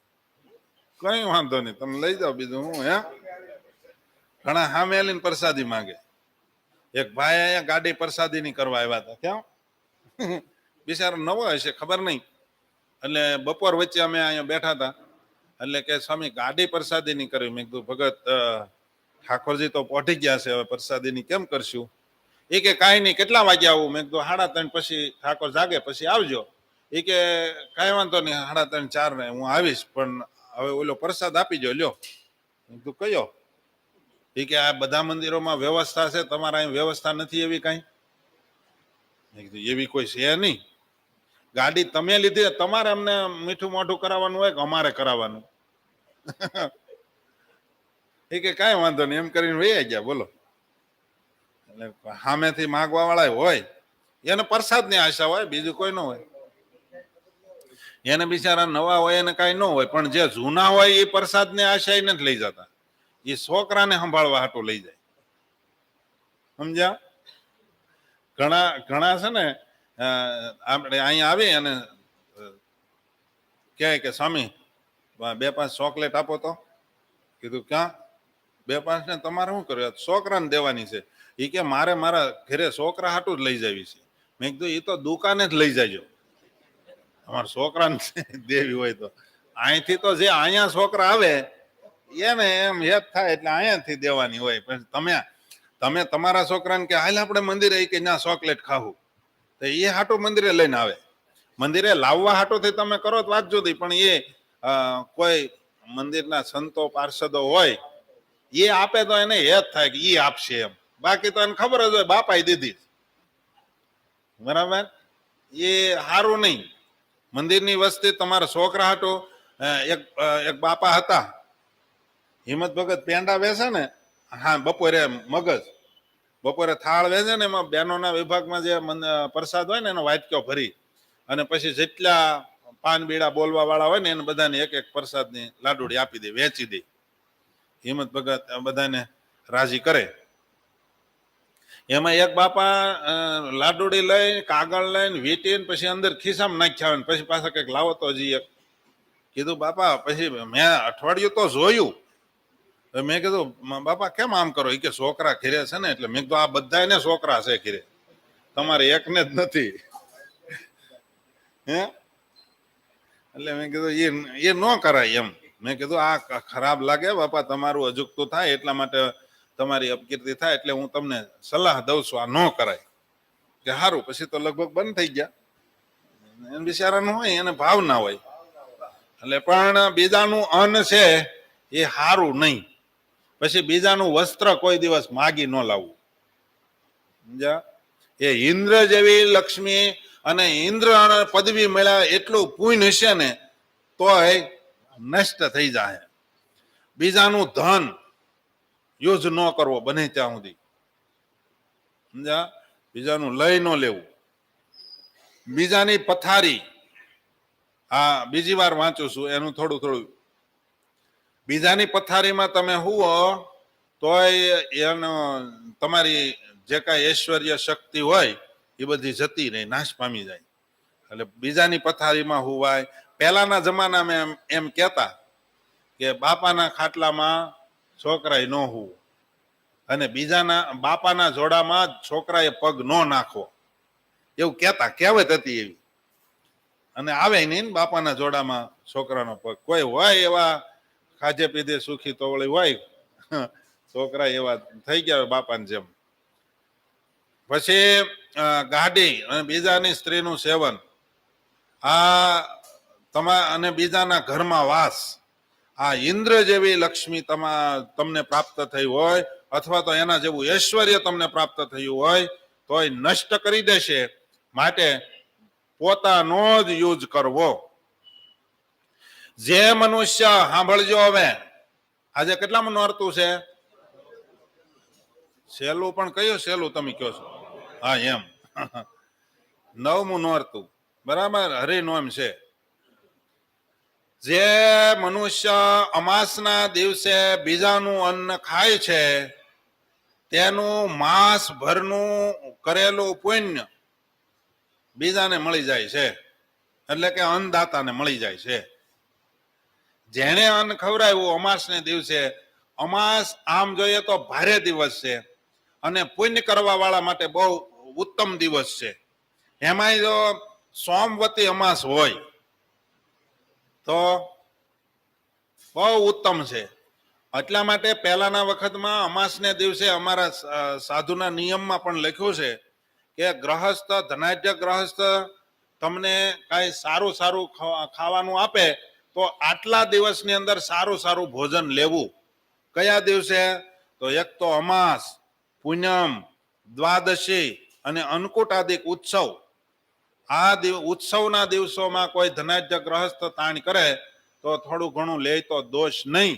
કઈ વાંધો નહીં, તમે લઈ જાઓ, બીજું હું. હે? ઘણા સામે લઈને પ્રસાદી માંગે. એક ભાઈ અહીંયા ગાડી પ્રસાદીની કરવા આવ્યા હતા. ક્યાં? બિચારો નવો હશે, ખબર નહીં. એટલે બપોર વચ્ચે અમે અહીંયા બેઠા હતા, એટલે કે સ્વામી ગાડી પ્રસાદીની કરવી. મેં કીધું ભગત ઠાકોરજી તો પહોંચી ગયા છે, હવે પ્રસાદીની કેમ કરશું? એ કે કાંઈ નહીં, કેટલા વાગે આવું? મેં કીધું 3:30 પછી ઠાકોર જાગે પછી આવજો. એ કે કાંઈ વાંધો નહીં, 3:30 4 ને હું આવીશ, પણ હવે ઓલો પ્રસાદ આપી જો લ્યો. મેં કીધું કયો? એ કે આ બધા મંદિરોમાં વ્યવસ્થા છે, તમારા અહીં વ્યવસ્થા નથી એવી કાંઈ? મેં કીધું એવી કોઈ છે નહીં. ગાડી તમે લીધી, તમારે અમને મીઠું મોઢું કરાવવાનું હોય કે અમારે કરાવવાનું? એ કે કાંઈ વાંધો નહીં, એમ કરીને વહી ગયા. બોલો. એટલે સામેથી માગવા વાળા હોય એને પ્રસાદની આશા હોય, બીજું કોઈ ન હોય. એને બિચારા નવા હોય એને કાંઈ ન હોય, પણ જે જૂના હોય એ પ્રસાદની આશા નથી લઈ જતા, એ છોકરાને સંભાળવા હાટું લઈ જાય. સમજ્યા? ઘણા છે ને, આપણે અહીંયા આવી અને કહે કે સ્વામી 2-5 ચોકલેટ આપો તો. કીધું ક્યાં? 2-5 ને તમારે શું કર્યું? છોકરાને દેવાની છે. એ કે મારે મારા ઘરે છોકરા હાટું જ લઈ જવી છે. મેં કીધું એ તો દુકાને જ લઈ જાજો, અમારા છોકરાને દેવી હોય તો. અહીંથી તો જે અહીંયા છોકરા આવે એને એમ હેત થાય એટલે અહીંયાથી દેવાની હોય. પણ તમે તમારા છોકરાને કે હાલ આપણે મંદિરે, કે ના ચોકલેટ ખાવું, તો એ હાટું મંદિરે લઈને આવે. મંદિરે લાવવા હાટુંથી તમે કરો તો વાત જુદી, પણ એ કોઈ મંદિરના સંતો પાર્ષદો હોય એ આપે તો એને હેત થાય કે એ આપશે એમ. બાકી તો એને ખબર જ હોય બાપાએ દીધી. બરાબર? એ સારું નહીં. મંદિરની વસ્તી તમારા છોકરા હાટો. એક બાપા હતા, હિંમત ભગત પેંડા વેચે ને, હા બપોરે મગજ, બપોરે થાળ વેચે ને, એમાં બહેનોના વિભાગમાં જે પ્રસાદ હોય ને એનો વાટક્યો ભરી અને પછી જેટલા પાન બીડા બોલવા વાળા હોય ને એને બધાને એક પ્રસાદની લાડુડી આપી દે, વેચી દે. હિંમત ભગત બધાને રાજી કરે. એમાં એક બાપા લાડુડી લઈ કાગળ લઈને વીટીને પછી અંદર ખિસ્સામાં નાખ્યા આવે, પછી પાછા કંઈક લાવો તો હજી એક. કીધું બાપા પછી મેં અઠવાડિયું તો જોયું. મેં કીધું બાપા કેમ આમ કરો? એ કે છોકરા ઘીરે છે ને એટલે. મેં કીધું આ બધા એને છોકરા છે ઘીરે, તમારે એકને જ નથી. હે? એટલે મેં કીધું એ ન કરાય એમ. મેં કીધું આ ખરાબ લાગે બાપા, તમારું અજુકતું થાય એટલા માટે, તમારી અપકીર્તિ થાય એટલે હું તમને સલાહ દઉં છું, આ ન કરાય. કે સારું. પછી તો લગભગ બંધ થઈ ગયા. એને બિચારાનું હોય, એને ભાવ ના હોય. એટલે પણ બીજાનું અન્ન છે એ સારું નહીં. પછી બીજાનું વસ્ત્ર કોઈ દિવસ માગી ન લાવવું. સમજ્યા? એ ઇન્દ્ર જેવી લક્ષ્મી અને ઇન્દ્ર પદવી મળ્યા એટલું પુણ્ય હશે ને તોય નષ્ટ થઈ જાય. બીજાનું ધન યુઝ ન કરવો બને ત્યાં સુધી, સમજ્યા? બીજાનું લઈ ન લેવું. બીજાની પથારી, હા બીજી વાર વાંચું છું એનું થોડું થોડું. બીજાની પથારીમાં તમે હુઓ તોય એનો તમારી જે કાંઈ ઐશ્વર્ય શક્તિ હોય એ બધી જતી રહે, નાશ પામી જાય. એટલે બીજાની પથારીમાં હુવાય. પહેલાના જમાનામાં એમ કહેતા કે બાપાના ખાટલામાં છોકરાએ ન હુવું અને બીજાના બાપાના જોડામાં છોકરાએ પગ ન નાખવો, એવું કહેતા, કહેવત હતી એવી. અને આવે નહીં બાપાના જોડામાં છોકરાનો પગ. કોઈ હોય એવા ખાજે પીધે સુખી તો વળી હોય છોકરા એવા થઈ ગયા બાપાની જેમ. પછી ગાડી અને બીજાની સ્ત્રીનું સેવન, આ અને બીજાના ઘરમાં વાસ, આ ઇન્દ્ર જેવી લક્ષ્મી તમને પ્રાપ્ત થઈ હોય અથવા તો એના જેવું ઐશ્વર્ય તમને પ્રાપ્ત થયું હોય તોય નષ્ટ કરી દેશે. માટે પોતાનો જ યુઝ કરવો. જે મનુષ્ય, સાંભળજો હવે, આજે કેટલામાં નોરતું છે? સહેલું પણ કયું સહેલું તમે કહો છો? હા એમ 9મું નોરતું, બરાબર, હરિનોમ છે. જે મનુષ્ય અમાસના દિવસે બીજાનું અન્ન ખાય છે તેનું માસ ભરનું કરેલું પુણ્ય બીજાને મળી જાય છે, એટલે કે અન્નદાતાને મળી જાય છે. જેને અન્ન ખવડાવ્યું અમાસને દિવસે, અમાસ આમ જોઈએ તો ભારે દિવસ છે અને પુણ્ય કરવા વાળા માટે બહુ ઉત્તમ દિવસ છે. એમાંય જો સોમવતી અમાસ હોય તો બહુ ઉત્તમ છે. એટલા માટે પહેલાના વખતમાં અમાસને દિવસે અમારા સાધુના નિયમમાં પણ લખ્યું છે કે ગ્રહસ્થ, ધનાઢ્ય ગ્રહસ્થ તમને કાંઈ સારું સારું ખાવાનું આપે તો આટલા દિવસની અંદર સારું સારું ભોજન લેવું. કયા દિવસે? તો એક તો અમાસ, પૂનમ, દ્વાદશી અને અન્નકૂટાદિક ઉત્સવ. આ ઉત્સવના દિવસોમાં કોઈ ધનાઢ્ય ગ્રહસ્થ તાણ કરે તો થોડું ઘણું લે તો દોષ નહીં.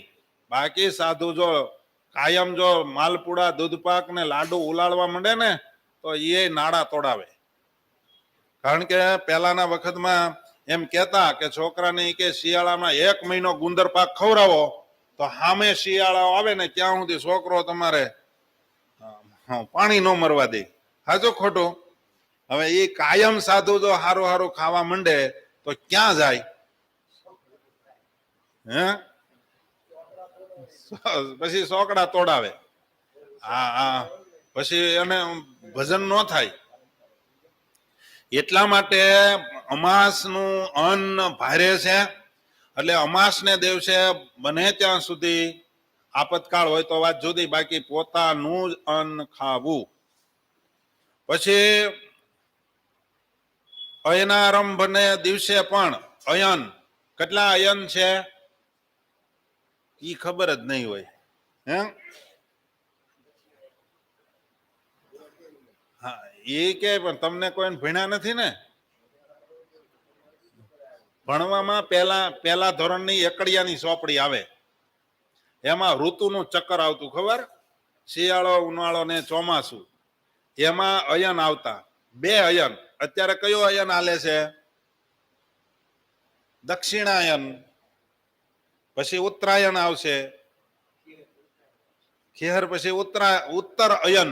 બાકી સાધુ જો કાયમ જો માલપુડા, દૂધપાક ને લાડુ ઉલાળવા માંડે ને તો એ નાડા તોડાવે. કારણ કે પહેલાના વખતમાં એમ કહેતા કે છોકરાને કે શિયાળામાં 1 મહિનો ગુંદર પાક ખવડાવો તો સામે શિયાળા આવે ને ત્યાં સુધી છોકરો તમારે પાણી ન મરવા દે. હાચું ખોટું? હવે એ કાયમ સાધુ જો હારું હારું ખાવા માંડે તો ક્યાં જાય? હે? પછી સોકડા તોડાવે. હા, પછી એને ભજન ન થાય. એટલા માટે અમાસનું અન્ન ભારે છે. એટલે અમાસને દિવસે બને ત્યાં સુધી આપતકાળ હોય તો વાત જુદી, બાકી પોતાનું જ અન્ન ખાવું. પછી અયનારંભને દિવસે પણ અયન, કેટલા અયન છે ઈ ખબર જ નહીં હોય. હે? હા એ કે પણ તમને કોઈ ભણ્યા નથી ને. ભણવામાં પહેલા ધોરણની એકડિયાની ચોપડી આવે, એમાં ઋતુનું ચક્કર આવતું, ખબર? શિયાળો, ઉનાળો ને ચોમાસું. એમાં અયન આવતા, 2 અયન. અત્યારે કયો અયન હાલે છે? દક્ષિણાયન. પછી ઉત્તરાયણ આવશે, ખેહર પછી ઉત્તર અયન.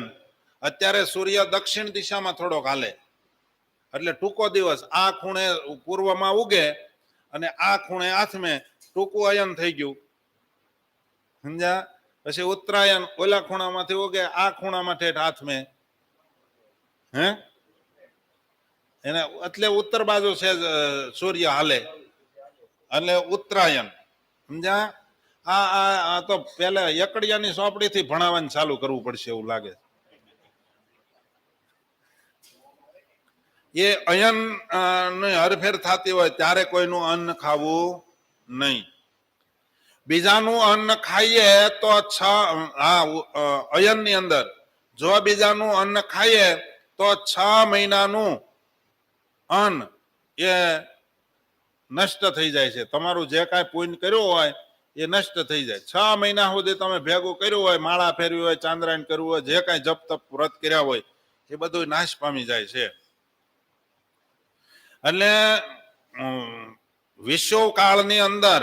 અત્યારે સૂર્ય દક્ષિણ દિશામાં થોડોક હાલે, એટલે ટૂંકો દિવસ. આ ખૂણે પૂર્વમાં ઉગે અને આ ખૂણે આથમે, ટૂંકું અયન થઈ ગયું. સમજ્યા? પછી ઉત્તરાયણ ઓલા ખૂણામાંથી ઉગે, આ ખૂણામાં ઠેઠ આથમે. હે? એને એટલે ઉત્તર બાજુ છે સૂર્ય હાલે, એટલે ઉત્તરાયણ. સમજ્યા? આ તો પેલા એકડિયાની ચોપડીથી ભણાવવાનું ચાલુ કરવું પડશે એવું લાગે. એ અયન હરફેર થતી હોય ત્યારે કોઈનું અન્ન ખાવું નહીં. બીજાનું અન્ન ખાઈએ તો અયન ની અંદર જો બીજાનું અન્ન ખાઈએ તો 6 મહિનાનું અન્ન એ નષ્ટ થઈ જાય છે. તમારું જે કાંઈ પુણ્ય કર્યું હોય એ નષ્ટ થઈ જાય. 6 મહિના સુધી તમે ભેગું કર્યું હોય, માળા ફેરવી હોય, ચાંદ્રાયણ કરવું હોય, જે કાંઈ જપ તપ વ્રત કર્યા હોય એ બધું નાશ પામી જાય છે. એટલે વિશ્વકાળની અંદર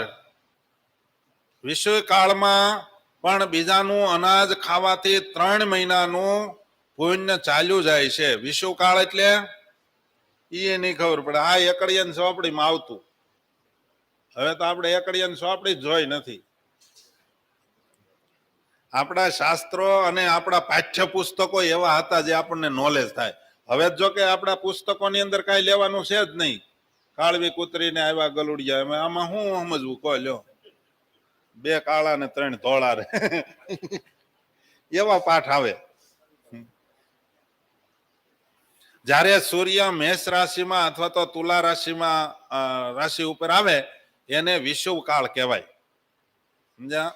વિશ્વકાળમાં પણ બીજાનું અનાજ ખાવાથી 3 મહિનાનું પુણ્ય ચાલ્યું જાય છે. વિશ્વકાળ એટલે એ નહીં ખબર પડે. આ એકડિયાની ચોપડીમાં આવતું. હવે તો આપણે એકડિયાની ચોપડી જ જોઈ નથી. આપણા શાસ્ત્રો અને આપણા પાઠ્યપુસ્તકો એવા હતા જે આપણને નોલેજ થાય. હવે જો કે આપણા પુસ્તકોની અંદર કાંઈ લેવાનું છે જ નહીં. કાળવી કૂતરીને આવ્યા ગલુડિયા, આમાં શું સમજવું કહો લ્યો? 2 કાળા ને 3 ધોળા રે એવા પાઠ આવે. જ્યારે સૂર્ય મેષ રાશિમાં અથવા તો તુલા રાશિમાં રાશિ ઉપર આવે એને વિષુવકાળ કહેવાય. સમજ્યા?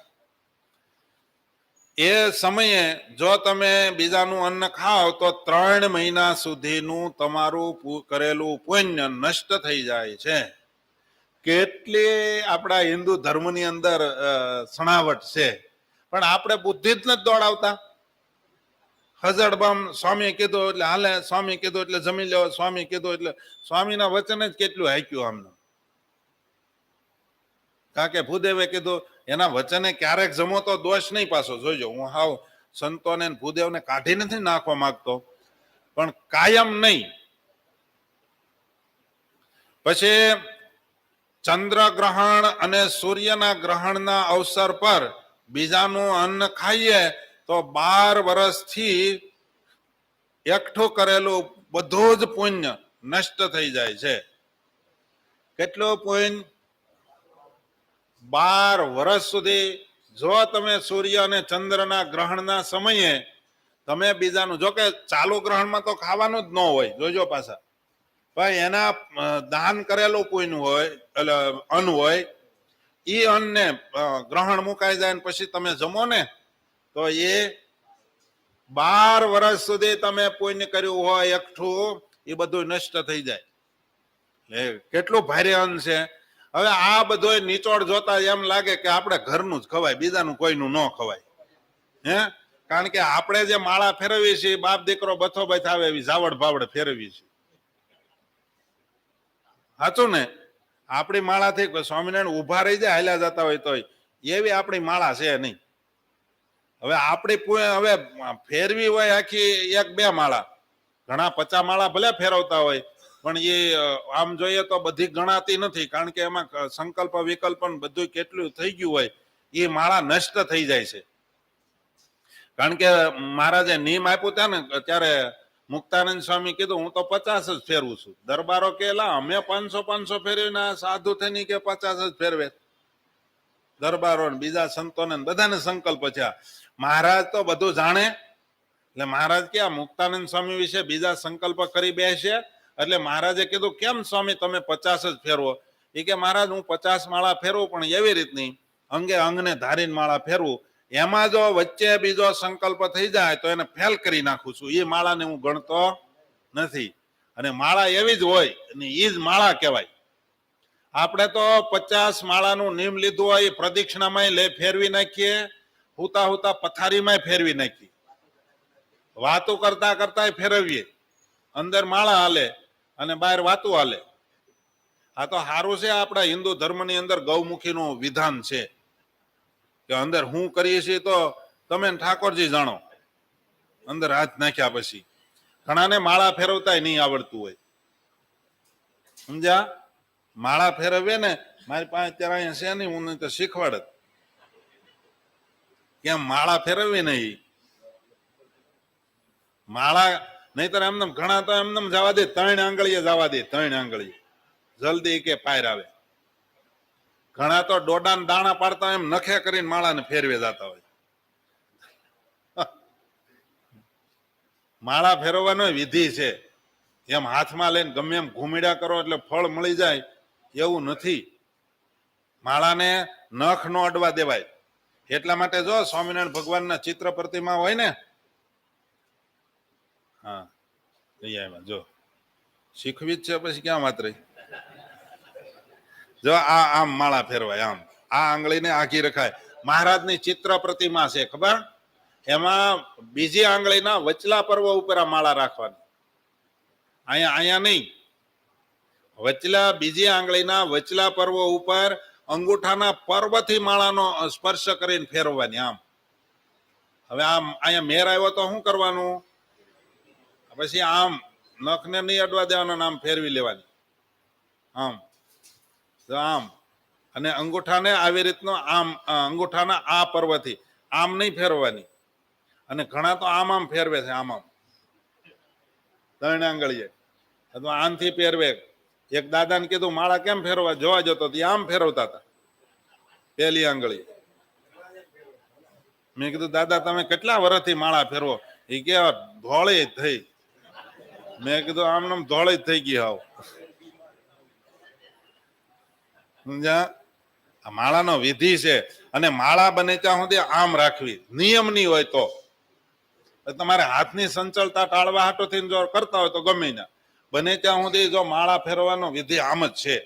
એ સમયે જો તમે બીજાનું અન્ન ખાઓ તો 3 મહિના સુધીનું તમારું કરેલું પુણ્ય નષ્ટ થઈ જાય છે. કેટલી આપણા હિન્દુ ધર્મની અંદર સણાવટ છે, પણ આપણે બુદ્ધિ જ નથી દોડાવતા. હજડબમ સ્વામી કીધું એટલે હાલે, સ્વામી કીધું એટલે જમી લો, સ્વામી કીધું એટલે સ્વામીના વચન જ કેટલું હાક્યું આમને. કારણ કે ભૂદેવે કીધું એના વચને ક્યારેક જમો તો દોષ નહીં. પાછો જોઈજો, હું હાવ સંતોને ભૂદેવને કાઢી નથી નાખવા માંગતો, પણ કાયમ નહીં. પછી ચંદ્ર ગ્રહણ અને સૂર્યના ગ્રહણના અવસર પર બીજાનું અન્ન ખાઈએ તો 12 વર્ષથી એકઠું કરેલું બધું જ પુણ્ય નષ્ટ થઈ જાય છે. કેટલું પુણ્ય? 12 વર્ષ સુધી જો તમે સૂર્ય અને ચંદ્રના ગ્રહણના સમયે તમે બીજાનું, જો કે ચાલુ ગ્રહણમાં તો ખાવાનું જ ન હોય, જોજો પાછા, પણ એના દાન કરેલું પુણ્ય હોય, એટલે અન્ન હોય, એ અન્નને ગ્રહણ મુકાઈ જાય ને પછી તમે જમો ને તો એ 12 વર્ષ સુધી તમે પુણ્ય કર્યું હોય એકઠું, એ બધું નષ્ટ થઈ જાય. કેટલું ભારે અન્ન છે. હવે આ બધો નીચોડ જોતા એમ લાગે કે આપણે ઘરનું જ ખવાય, બીજાનું કોઈનું ન ખવાય. હે? કારણ કે આપણે જે માળા ફેરવીએ છીએ, બાપ દીકરો બથો બથ આવે એવી જાવડ ભાવડ ફેરવીએ છીએ. સાચું ને? આપણી માળાથી સ્વામિનારાયણ ઉભા રહી જાય હાલ્યા જતા હોય તોય એવી આપણી માળા છે નહીં. હવે આપણી હવે ફેરવી હોય આખી 1-2 માળા, ઘણા 50 માળા ભલે ફેરવતા હોય, પણ એ આમ જોઈએ તો બધી ગણાતી નથી. કારણ કે એમાં સંકલ્પ વિકલ્પ બધું કેટલું થઈ ગયું હોય, એ માળા નષ્ટ થઈ જાય છે. કારણ કે મહારાજે નિયમ આપ્યું ત્યાં ને ત્યારે મુક્તાનંદ સ્વામી કીધું હું તો 50 જ ફેરવું છું. દરબારો કે અમે 500 ફેરવીને સાધુ થઈને કે 50 જ ફેરવે. દરબારો બીજા સંતોને બધાને સંકલ્પ છે. મહારાજ તો બધું જાણે, એટલે મહારાજ કે મુક્તાનંદ સ્વામી વિશે બીજા સંકલ્પ કરી બેસે. એટલે મહારાજે કીધું કેમ સ્વામી તમે 50 જ ફેરવો? એ કે મહારાજ હું 50 માળા ફેરવું, પણ એવી રીતની અંગે અંગને ધારીને માળા ફેરવું. એમાં જો વચ્ચે બીજો સંકલ્પ થઈ જાય તો એને ફેલ કરી નાખું છું. એ માળાને હું ગણતો નથી. અને માળા એવી જ હોય અને એ જ માળા કહેવાય. આપણે તો 50 માળાનું નિયમ લીધું હોય, પ્રદક્ષિણામાં ફેરવી નાખીએ, હુતા હુતા પથારીમાં ફેરવી નાખીએ, વાતો કરતા કરતા ફેરવીએ. અંદર માળા હાલે અને બહાર વાતું હાલે. આ તો સારું છે. આપણા હિન્દુ ધર્મની અંદર ગૌમુખીનું વિધાન છે કે અંદર હું કરીએ છીએ તો તમે ઠાકોરજી જાણો. અંદર હાથ નાખ્યા પછી ઘણાને માળા ફેરવતા નહીં આવડતું હોય. સમજ્યા? માળા ફેરવીએ ને, મારી પાસે અત્યારે અહીંયા છે નહીં, હું તો શીખવાડત કેમ માળા ફેરવવી નહીં. માળા નહીતર એમને ઘણા તો એમને જવા દે, 3 આંગળીએ જવા દે, 3 આંગળીએ જલ્દી કે પાયર આવે. ઘણા તો ડોડાને દાણા પાડતા એમ નખે કરીને માળાને ફેરવે જતા હોય. માળા ફેરવવાનો વિધિ છે. એમ હાથમાં લઈને ગમે એમ ઘૂમડ્યા કરો એટલે ફળ મળી જાય એવું નથી. માળાને નખ નો અડવા દેવાય. એટલા માટે જો સ્વામિનારાયણ ભગવાનના ચિત્ર પ્રતિમા હોય ને, હા એમાં જો શીખવી જ છે, પછી ક્યાં વાત રહી. જો આ આમ માળા ફેરવાય, આમ આ આંગળીને આઘી રખાય. મહારાજની ચિત્ર પ્રતિમા છે ખબર, એમાં બીજી આંગળીના વચલા પર્વ ઉપર આ માળા રાખવાની. અહીંયા અહીંયા નહીં, વચલા બીજી આંગળીના વચલા પર્વ ઉપર અંગૂઠાના પર્વથી માળાનો સ્પર્શ કરીને ફેરવવાની આમ. હવે આમ અહીંયા મેર આવ્યો તો શું કરવાનું, પછી આમ નખને નહીં અડવા દેવાના, આમ ફેરવી લેવાની આમ આમ. અને અંગૂઠાને આવી રીતનો આમ અંગૂઠાના આ પર્વથી આમ નહીં ફેરવવાની. અને ઘણા તો આમ આમ ફેરવે છે, આમ આમ ત્રણ આંગળીએ અથવા આમથી ફેરવે. એક દાદાને કીધું માળા કેમ ફેરવા, જોવા જતો આમ ફેરવતા હતા પેલી આંગળી. મેં કીધું દાદા તમે કેટલા વર્ષથી માળા ફેરવો? એ કે ધોળી થઈ. મેં કીધું આમ નામ ધોળી જ થઈ ગઈ હાવ. સમજ્યા? આ માળાનો વિધિ છે. અને માળા બને ત્યાં સુધી આમ રાખવી, નિયમની હોય તો. તમારે હાથની સંચળતા ટાળવા હાટોથી જો કરતા હોય તો ગમે ના, બને ત્યાં સુધી જો માળા ફેરવાનો વિધિ આમ જ છે.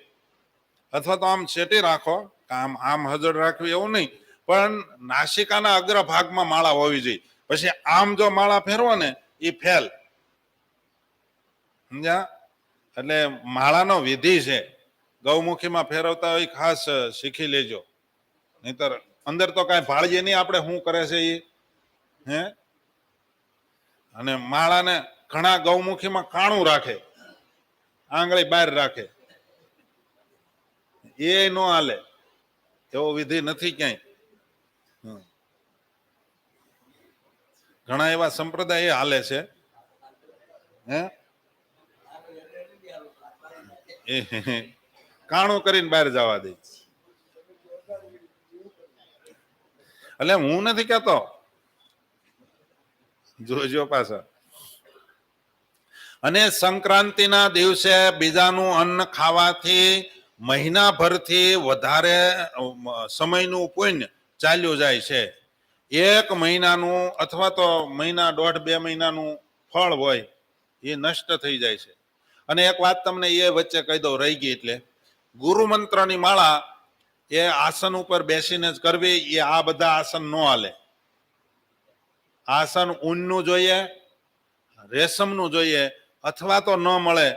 અથવા તો આમ શેટી રાખો, આમ આમ હજડ રાખવી એવું નહીં, પણ નાસિકાના અગ્ર ભાગમાં માળા હોવી જોઈએ. પછી આમ જો માળા ફેરવો ને એ ફેલ. સમજ્યા? એટલે માળાનો વિધિ છે. ગૌમુખીમાં ફેરવતા હોય ખાસ શીખી લેજો, નહીતર અંદર તો કાંઈ ભાળીએ નહીં આપણે શું કરે છે એ. હે, અને માળાને ઘણા ગૌમુખીમાં કાણું રાખે, આંગળી બહાર રાખે, એ ન હાલે. એવો વિધિ નથી ક્યાંય. ઘણા એવા સંપ્રદાય હાલે છે. હે, કાણું કરીને બહાર જવા દે. એટલે હું નથી કહેતો, જોજો પાછા. અને સંક્રાંતિના દિવસે બીજાનું અન્ન ખાવાથી મહિનાભરથી વધારે સમયનું પુણ્ય ચાલ્યું જાય છે. એક મહિનાનું અથવા તો મહિના દોઢ બે મહિનાનું ફળ હોય એ નષ્ટ થઈ જાય છે. અને એક વાત તમને એ વચ્ચે કહી દઉં, રહી ગઈ એટલે, ગુરુ મંત્રની માળા એ આસન ઉપર બેસીને જ કરવી. એ આ બધા આસન ન હાલે. આસન ઊનનું જોઈએ, રેશમનું જોઈએ, અથવા તો ન મળે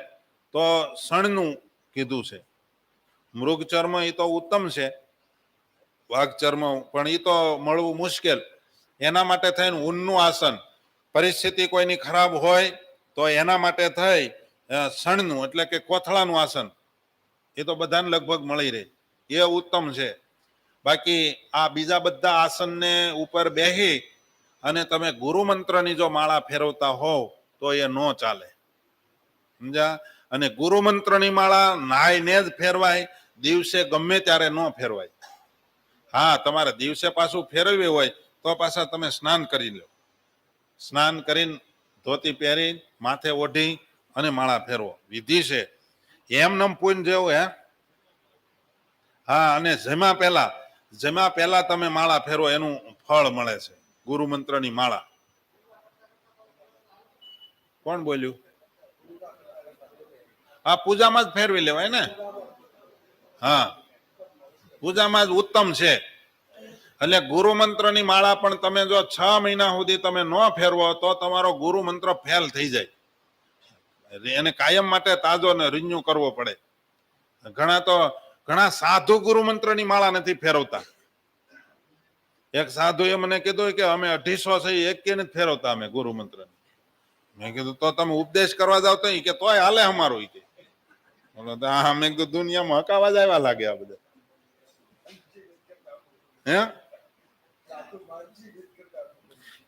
તો સણનું કીધું છે. મૃગ ચર્મ એ તો ઉત્તમ છે, વાઘ ચર્મ, પણ એ તો મળવું મુશ્કેલ. એના માટે થઈને ઊનનું આસન, પરિસ્થિતિ કોઈની ખરાબ હોય તો એના માટે થઈ સણનું એટલે કે કોથળાનું આસન, એ તો બધાને લગભગ મળી રહે, એ ઉત્તમ છે. બાકી આ બીજા બધા આસનને ઉપર બેસી અને તમે ગુરુ મંત્રની જો માળા ફેરવતા હોવ તો એ ન ચાલે. સમજ્યા? અને ગુરુ મંત્રની માળા નાઈને જ ફેરવાય, દિવસે ગમે ત્યારે ન ફેરવાય. હા, તમારે દિવસે પાછું ફેરવવી હોય તો પાછા તમે સ્નાન કરી લો. સ્નાન કરીને ધોતી પહેરી માથે ઓઢી અને માળા ફેરવો, વિધિ છે. એમ નમ પૂન જેવું. હે, હા. અને જેમાં પહેલા તમે માળા ફેરવો એનું ફળ મળે છે. ગુરુ મંત્રની માળા. કોણ બોલ્યું? હા, પૂજામાં જ ફેરવી લેવાય ને. હા, પૂજામાં જ ઉત્તમ છે. એટલે ગુરુ મંત્રની માળા પણ તમે જો 6 મહિના સુધી તમે ન ફેરવો તો તમારો ગુરુ મંત્ર ફેલ થઈ જાય. એને કાયમ માટે તાજો ને રિન્યુ કરવો પડે. ઘણા સાધુ ગુરુ મંત્રની માળા નથી ફેરવતા. એક સાધુએ મને કીધું કે અમે 250 છે, એક કે નથી ફેરવતા અમે ગુરુ મંત્ર. મેં કીધું તો તમે ઉપદેશ કરવા જાવ તો કે તોય હાલે અમારું. હા, મેં કીધું દુનિયામાં હકાવા જ આવ્યા લાગે આ બધા. હે,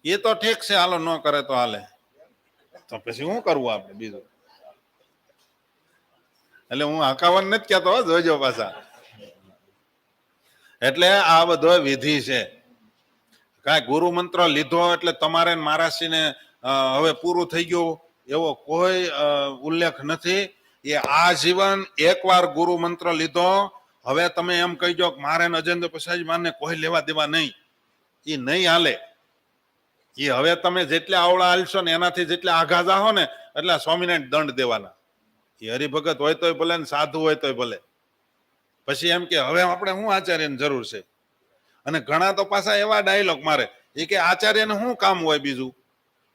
એ તો ઠીક છે, હાલો ન કરે તો હાલે, તો પછી શું કરવું આપણે બીજું. એટલે હું હકાવન નથી કહેતો, જોજો પાછા. એટલે આ બધો વિધિ છે. કાંઈ ગુરુ મંત્ર લીધો એટલે તમારે મહારાજશ્રીને હવે પૂરું થઈ ગયું એવો કોઈ ઉલ્લેખ નથી. એ આ જીવન એકવાર ગુરુ મંત્ર લીધો, હવે તમે એમ કહીજો કે મારે અજેન્દ્ર પ્રસાદજીને કોઈ લેવા દેવા નહીં, એ નહીં હાલે. એ હવે તમે જેટલા આવડા હાલશો ને એનાથી જેટલા આઘા જાહો ને એટલે સ્વામિનારાયણ દંડ દેવાના. એ હરિભગત હોય તોય ભલે ને સાધુ હોય તોય ભલે. પછી એમ કે હવે આપણે શું આચાર્યની જરૂર છે. અને ઘણા તો પાછા એવા ડાયલોગ મારે એ કે આચાર્યને શું કામ હોય બીજું,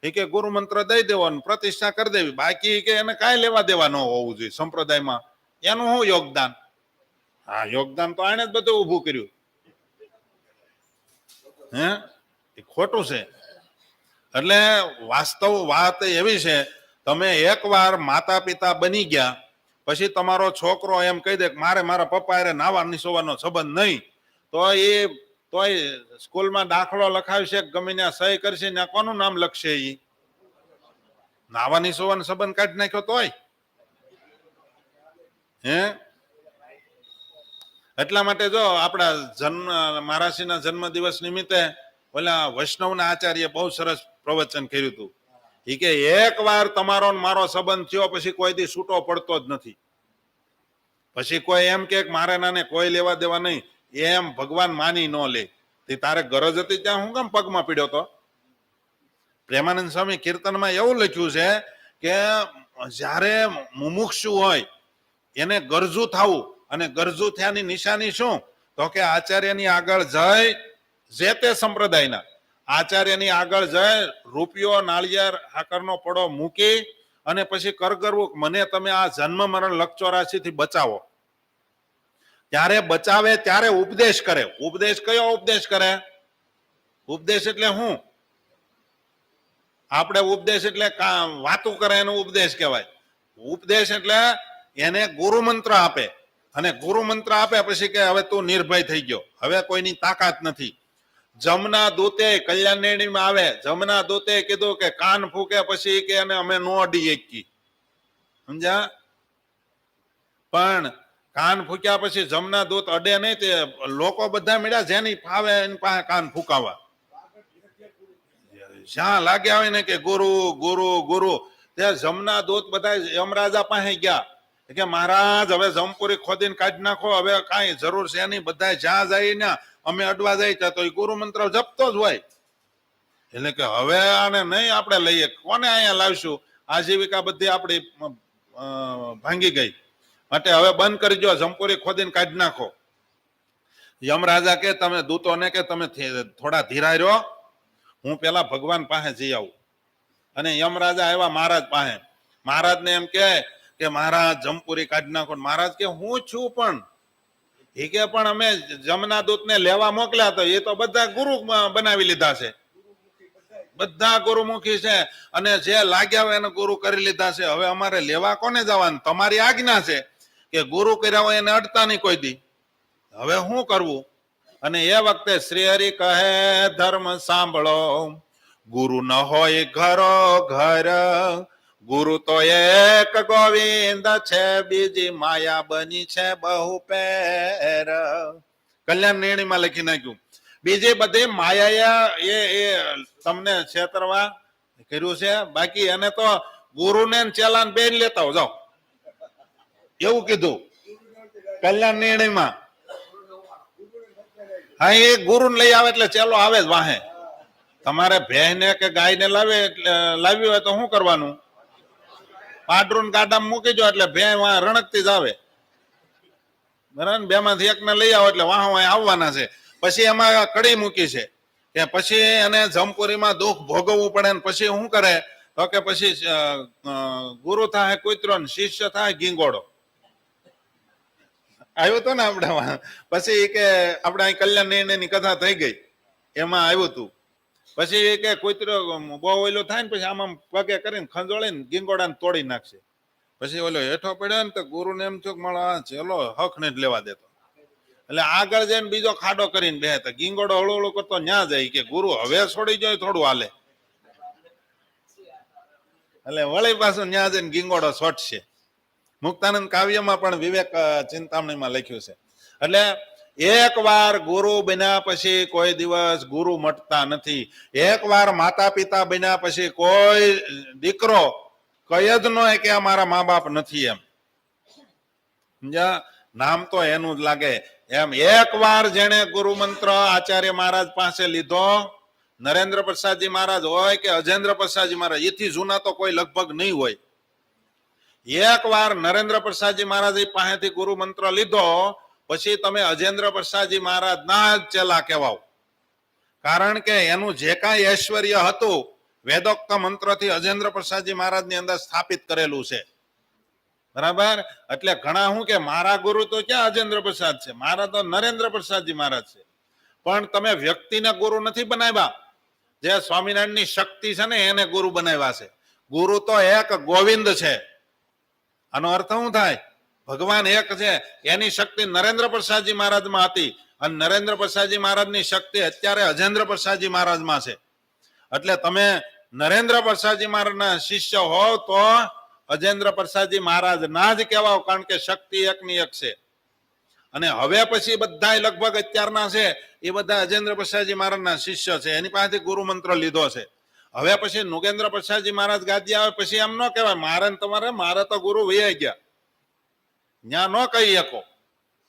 એ કે ગુરુ મંત્ર દઈ દેવાનું, પ્રતિષ્ઠા કરી દેવી, બાકી કે એને કાંઈ લેવા દેવા ન હોવું જોઈએ સંપ્રદાયમાં, એનું શું યોગદાન. હા, યોગદાન તો આને જ બધું ઊભું કર્યું. હે એ ખોટું છે. એટલે વાસ્તવ વાત એવી છે, તમે એકવાર માતા પિતા બની ગયા પછી તમારો છોકરો એમ કહી દે કે મારે મારા પપ્પા હારે નાવા નિસોવાનો સંબંધ નહીં, તો એ તોય સ્કૂલમાં દાખલો લખાવશે, ગમે ત્યાં સહી કરશે ને કોનું નામ લખશે? એ નાવા નિસોવાનો સંબંધ કાઢી નાખ્યો તોય. હે એટલા માટે જો આપણા જન્મ મહારાજના જન્મ દિવસ નિમિત્તે ઓલા વૈષ્ણવના આચાર્ય બહુ સરસ પ્રવચન કર્યું હતું. એ કે એક વાર તમારો મારો સંબંધ થયો પછી કોઈ દી છૂટો પડતો જ નથી. પછી કોઈ એમ કે મારે નાને કોઈ લેવા દેવા નહીં, એમ ભગવાન માની ન લે. તે તારે ગરજ હતી ત્યાં હું કેમ પગમાં પીડ્યો તો? પ્રેમાનંદ સ્વામી કીર્તનમાં એવું લખ્યું છે કે જ્યારે મુમુક્ષુ હોય એને ગરજુ થવું, અને ગરજુ થયાની નિશાની શું? તો કે આચાર્યની આગળ જઈ, જે તે સંપ્રદાયના આચાર્યની આગળ જઈ રૂપિયો નાળિયેર આકરનો પડો મૂકી અને પછી કરગરવું, મને તમે આ જન્મ મરણ લક્ષ 84 બચાવો. ત્યારે બચાવે ત્યારે ઉપદેશ કરે. ઉપદેશ કયો ઉપદેશ કરે? ઉપદેશ એટલે શું? આપણે ઉપદેશ એટલે વાતું કરે એનો ઉપદેશ કહેવાય. ઉપદેશ એટલે એને ગુરુ મંત્ર આપે, અને ગુરુ મંત્ર આપે પછી કે હવે તું નિર્ભય થઈ ગયો, હવે કોઈની તાકાત નથી. જમના દૂતે કલ્યાણેણીમાં આવે, જમના દૂતે કીધું કે કાન ફૂકે પછી કે અમે નો અડી એકી, સમજ્યા? પણ કાન ફૂક્યા પછી જમના દૂત અડે નહીં, તે લોકો બધા મળ્યા જેની ફાવે એની પાસે કાન ફૂંકાવા. જ્યાં લાગ્યા હોય ને કે ગુરુ ગુરુ ગુરુ, ત્યાં જમના દૂત બધા યમરાજા પાસે ગયા કે મહારાજ હવે જમપુરી ખોદીને કાઢી નાખો, હવે કાંઈ જરૂર છે નહીં, બધા જ્યાં જાય ને અમે અડવા જાય તો એ ગુરુ મંત્ર જપતો જ હોય. એટલે કે હવે આને નહીં આપણે લઈએ, કોને અહીંયા લાવશું? આજીવિકા બધી આપણી ભાંગી ગઈ, માટે હવે બંધ કરી દો, જમપુરી ખોદીને કાઢી નાખો. યમરાજા કે તમે દૂતોને કે તમે થોડા ધીરા રહ્યો, હું પેલા ભગવાન પાસે જઈ આવું. અને યમરાજા આવ્યા મહારાજ પાસે. મહારાજને એમ કે મહારાજ જમપુરી કાઢી નાખો. મહારાજ કે હું છું, પણ એ કે પણ અમે જમના દૂતને લેવા મોકલ્યા તો એ તો બધા ગુરુ બનાવી લીધા છે, બધા ગુરુમુખી છે, અને જે લાગ્યા હોય એને ગુરુ કરી લીધા છે. હવે અમારે લેવા કોને જવાનું? તમારી આજ્ઞા છે કે ગુરુ કર્યા હોય એને અડતા નહીં કોઈ દી, હવે શું કરવું? અને એ વખતે શ્રી હરિ કહે ધર્મ સાંભળો, ગુરુ ન હોય ઘરો ઘર, ગુરુ તો એક ગોવિંદ છે, બીજી માયા બની છે બહુ પેર. કલ્યાણ નિર્ણયમાં લખી નાખ્યું. બીજી બધી માયા એ તમને છેતરવા કર્યું છે, બાકી એને તો ગુરુને ચેલાન બેન લેતા જાઓ, એવું કીધું કલ્યાણ નિર્ણયમાં. હા, એ ગુરુ લઈ આવે એટલે ચેલો આવે જ વાહે. તમારે ભેંને કે ગાયને લાવી હોય તો શું કરવાનું? પાડરું ગાડામાં મૂકી દો એટલે ભેં વાહ રણકતી જ આવે, બરાબર? બે માંથી એકને લઈ આવો એટલે વાહ વાહ આવવાના છે. પછી એમાં કડી મૂકી છે કે પછી એને જમપુરીમાં દુઃખ ભોગવવું પડે, ને પછી શું કરે તો કે પછી ગુરુ થાય કૂતરો ને શિષ્ય થાય ગીંગોડો. આવ્યું હતું ને આપણે, પછી કે આપણે અહીં કલ્યાણ નિર્ણયની કથા થઈ ગઈ, એમાં આવ્યું હતું. પછી કે કૂતરો બહુ ઓઈલો થાય ને પછી આમાં પગે કરીને ખંજોળીને ગીંગોડાને તોડી નાખશે. પછી ઓલો હેઠો પડ્યો ને તો ગુરુને એમ થયું કે મારા ચેલો હક ને જ લેવા દેતો, એટલે આગળ જઈને બીજો ખાડો કરીને બે તો ગીંગોડો હળો હળો કરતો ન્યા જાય કે ગુરુ હવે છોડી જાય થોડું હાલે, એટલે વળી પાછું ન્યા જઈને ગીંગોડો છોટશે. મુક્તાનંદ કાવ્યમાં પણ વિવેક ચિંતામણીમાં લખ્યું છે. એટલે એક વાર ગુરુ બન્યા પછી કોઈ દિવસ ગુરુ મટતા નથી. એક વાર માતા પિતા બન્યા પછી કોઈ દીકરો કઈ જ ન કે અમારા મા બાપ નથી, એમ નામ તો એનું જ લાગે એમ. એક વાર જેને ગુરુ મંત્ર આચાર્ય મહારાજ પાસે લીધો, નરેન્દ્ર પ્રસાદજી મહારાજ હોય કે અજેન્દ્ર પ્રસાદજી મહારાજ, એથી જૂના તો કોઈ લગભગ નહીં હોય. એક વાર નરેન્દ્ર પ્રસાદજી મહારાજ પાસેથી ગુરુ મંત્ર લીધો પછી તમે અજેન્દ્ર પ્રસાદજી મહારાજના જ ચેલા કહેવાઓ. કારણ કે એનું જે કાંઈ ઐશ્વર્ય હતું વેદોક્ત મંત્રથી અજેન્દ્ર પ્રસાદજી મહારાજની અંદર સ્થાપિત કરેલું છે. બરાબર. એટલે ઘણા શું કે મારા ગુરુ તો ક્યાં અજેન્દ્ર પ્રસાદ છે, મારા તો નરેન્દ્ર પ્રસાદજી મહારાજ છે. પણ તમે વ્યક્તિને ગુરુ નથી બનાવ્યા. જે સ્વામિનારાયણની શક્તિ છે ને એને ગુરુ બનાવ્યા છે. ગુરુ તો એક ગોવિંદ છે. આનો અર્થ શું થાય? ભગવાન એક છે. એની શક્તિ નરેન્દ્ર પ્રસાદજી મહારાજમાં હતી અને નરેન્દ્ર પ્રસાદજી મહારાજની શક્તિ અત્યારે અજેન્દ્ર પ્રસાદજી મહારાજમાં છે. એટલે તમે નરેન્દ્ર પ્રસાદજી મહારાજના શિષ્ય હો તો અજેન્દ્ર પ્રસાદજી મહારાજ ના જ કહેવાઓ, કારણ કે શક્તિ એકની એક છે. અને હવે પછી બધા લગભગ અત્યારના છે એ બધા અજેન્દ્ર પ્રસાદજી મહારાજના શિષ્ય છે, એની પાસેથી ગુરુ મંત્ર લીધો છે. હવે પછી નુગેન્દ્ર પ્રસાદજી મહારાજ ગાદી આવે પછી એમ ન કહેવાય મારે તમારે, મારે તો ગુરુ વૈયા ગયા, ત્યાં ન કહી શકો.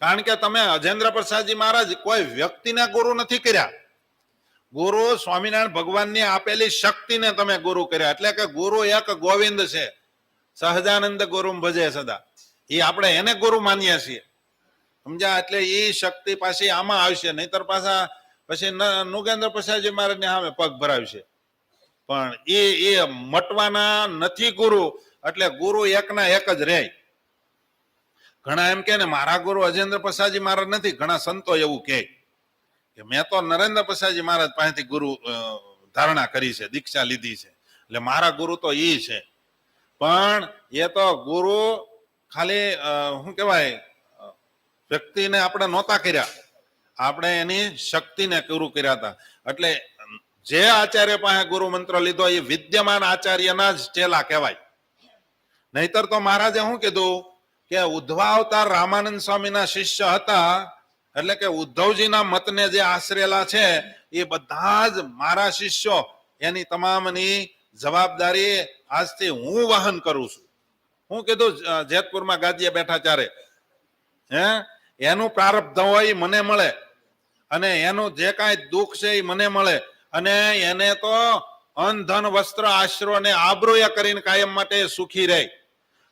કારણ કે તમે અજેન્દ્ર પ્રસાદજી મહારાજ કોઈ વ્યક્તિને ગુરુ નથી કર્યા. ગુરુ સ્વામિનારાયણ ભગવાનની આપેલી શક્તિને તમે ગુરુ કર્યા. એટલે કે ગુરુ એક ગોવિંદ છે. સહજાનંદ ગુરુ ભજે સદા, એ આપણે એને ગુરુ માનીએ છીએ. સમજ્યા? એટલે એ શક્તિ પાછી આમાં આવશે, નહીતર પાછા પછી નુગેન્દ્ર પ્રસાદજી મહારાજને સામે પગ ભરાવશે. પણ એ મટવાના નથી ગુરુ. એટલે ગુરુ એકના એક જ રહે. ઘણા એમ કે ને મારા ગુરુ અજેન્દ્ર પ્રસાદજી મહારાજ નથી. ઘણા સંતો એવું કહે કે મેં તો નરેન્દ્ર પ્રસાદજી મહારાજ પાસેથી ગુરુ ધારણા કરી છે, દીક્ષા લીધી છે, એટલે મારા ગુરુ તો એ છે. પણ એ તો ગુરુ ખાલી શું કહેવાય, વ્યક્તિને આપણે નહોતા કર્યા, આપણે એની શક્તિને ગુરુ કર્યા હતા. એટલે જે આચાર્ય પાસે ગુરુ મંત્ર લીધો એ વિદ્યમાન આચાર્યના જ ચેલા કહેવાય. નહીતર તો મહારાજે શું કીધું કે ઉદ્ધવાવતાર રામાનંદ સ્વામીના શિષ્ય હતા. એટલે કે ઉદ્ધવજીના મતને જે આશરેલા છે એ બધા જ મારા શિષ્યો, એની તમામની જવાબદારી આજથી હું વહન કરું છું. હું કીધું જેતપુરમાં ગાદીએ બેઠા ત્યારે એનું પ્રારબ્ધ હોય મને મળે, અને એનું જે કાંઈ દુઃખ છે એ મને મળે, અને એને તો અન્ન ધન વસ્ત્ર આશરો અને આબરૂએ કરીને કાયમ માટે સુખી રહે.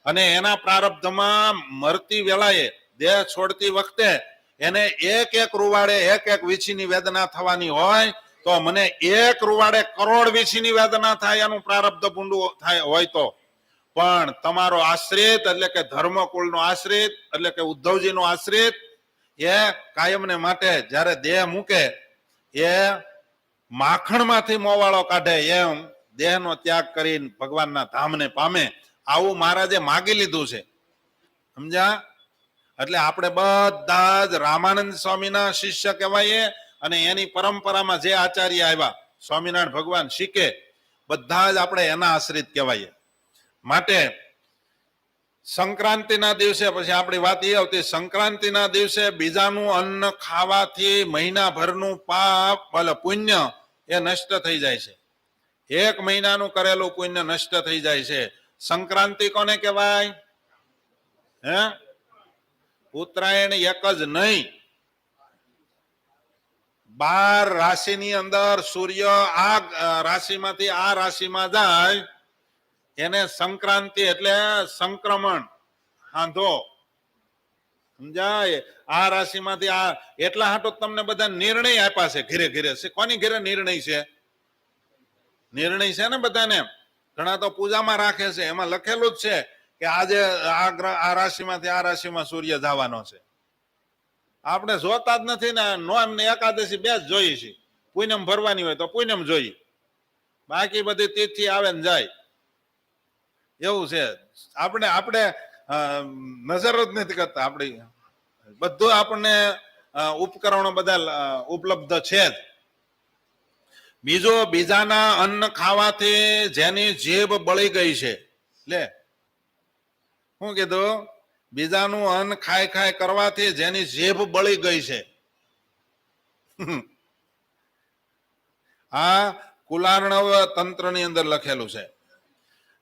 અને એના પ્રારબ્ધમાં મરતી વેળાએ દેહ છોડતી વખતે એને એક એક રૂવાડે એક એક વીછીની વેદના થવાની હોય તો મને એક રૂવાડે કરોડ વીછીની વેદના થાય એનું પ્રારબ્ધ પૂંડું થાય હોય તો પણ તમારો આશ્રિત એટલે કે ધર્મકુળનો આશ્રિત એટલે કે ઉદ્ધવજીનો આશ્રિત એ કાયમને માટે જ્યારે દેહ મૂકે એ માખણમાંથી મોવાળો કાઢે એમ દેહનો ત્યાગ કરીને ભગવાનના ધામને પામે. આવું મહારાજે માગી લીધું છે. સમજ્યા? એટલે આપણે બધા જ રામાનંદ સ્વામીના શિષ્ય કહેવાય. અને એની પરંપરામાં જે આચાર્ય આવ્યા સ્વામિનારાયણ ભગવાન શીખે બધા જ આપણે એના આશ્રિત કહેવાય. માટે સંક્રાંતિના દિવસે પછી આપણી વાત એ આવતી, સંક્રાંતિના દિવસે બીજાનું અન્ન ખાવાથી મહિનાભરનું પાપ પુણ્ય એ નષ્ટ થઈ જાય છે. એક મહિનાનું કરેલું પુણ્ય નષ્ટ થઈ જાય છે. સંક્રાંતિ કોને કહેવાય? ઉત્તરાયણ એક જ નહીં, 12 રાશિની અંદર સૂર્ય આ રાશિમાંથી આ રાશિમાં જાય એને સંક્રાંતિ એટલે સંક્રમણ હાંધો. સમજાય? આ રાશિમાંથી આ એટલા હાટો તમને બધા નિર્ણય આપ્યા છે ઘેરે ઘેરે. કોની ઘેરે નિર્ણય છે? નિર્ણય છે ને બધાને. ઘણા તો પૂજામાં રાખે છે, એમાં લખેલું જ છે કે આજે આ રાશિમાંથી આ રાશિમાં સૂર્ય જવાનો છે. આપણે જોતા જ નથી ને. નો એમને એકાદશી 2 જ જોઈએ છે. પૂનમ ભરવાની હોય તો પૂનમ જોઈએ, બાકી બધી તિથિ આવે ને જાય એવું છે. આપણે નજર જ નથી કરતા. આપણી બધું આપણને ઉપકરણો બધા ઉપલબ્ધ છે જ. બીજો બીજાના અન્ન ખાવાથી જેની જીભ બળી ગઈ છે, લે શું કીધું? બીજાનું અન્ન ખાય ખાય કરવાથી જેની જીભ બળી ગઈ છે. આ કુલાર્ણવ તંત્રની અંદર લખેલું છે.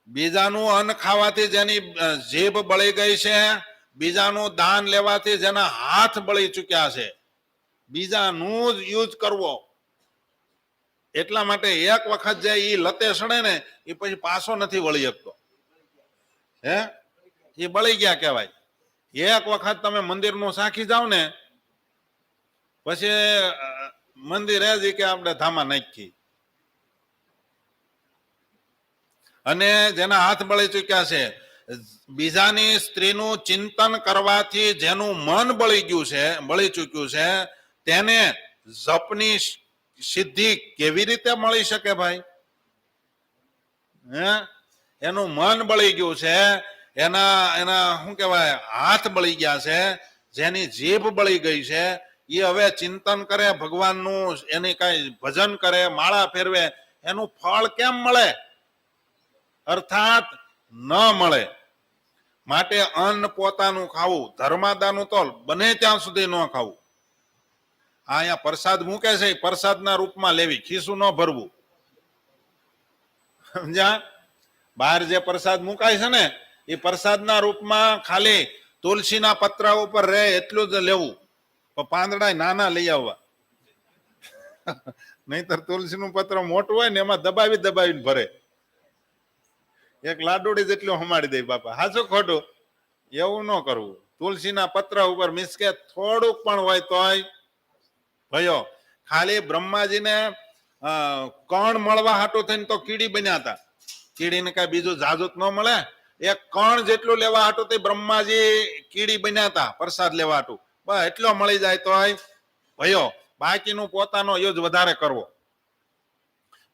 બીજાનું અન્ન ખાવાથી જેની જીભ બળી ગઈ છે, બીજાનું દાન લેવાથી જેના હાથ બળી ચૂક્યા છે. બીજાનું જ યુઝ કરવો. એટલા માટે એક વખત જે ઈ લતે સડે ને એ પછી પાછો નથી વળી શકતો. એ બળી ગયા કહેવાય. એક વખત તમે મંદિરનું સાખી જાવ ને પછી મંદિર એ કે આપણે ધામા નાખી. અને જેના હાથ બળી ચુક્યા છે, બીજાની સ્ત્રીનું ચિંતન કરવાથી જેનું મન બળી ચૂક્યું છે તેને જપની સિદ્ધિ કેવી રીતે મળી શકે ભાઈ? હે, એનું મન બળી ગયું છે, એના શું કહેવાય, હાથ બળી ગયા છે, જેની જીભ બળી ગઈ છે, એ હવે ચિંતન કરે ભગવાનનું, એની કઈ ભજન કરે, માળા ફેરવે, એનું ફળ કેમ મળે? અર્થાત ન મળે. માટે અન્ન પોતાનું ખાવું, ધર્માદાનું તો બને ત્યાં સુધી ન ખાવું. અહીંયા પ્રસાદ મૂકે છે, પ્રસાદના રૂપમાં લેવી, ખીસું ન ભરવું. સમજ્યા? બહાર જે પ્રસાદ મુકાય છે ને, એ પ્રસાદના રૂપમાં ખાલી તુલસીના પત્રા ઉપર રહે એટલું જ લેવું, પાંદડા નાના લઈ આવવા. નહીતર તુલસીનું પત્ર મોટું હોય ને એમાં દબાવીને ભરે. એક લાડુડી જેટલું હમાડી દે બાપા. હાચું ખોટું? એવું ન કરવું. તુલસીના પત્ર ઉપર મિસકે થોડુંક પણ હોય તોય ભયો. ખાલી બ્રહ્માજીને કણ મળવા હાટું થઈને તો કીડી બન્યા હતા. કીડીને કઈ બીજું જાજૂત ન મળે. એક કણ જેટલું લેવા હાટું તે બ્રહ્માજી કીડી બન્યા હતા પ્રસાદ લેવા હાટું. બસ એટલો મળી જાય તોય ભયો. બાકીનું પોતાનો યુજ વધારે કરવો.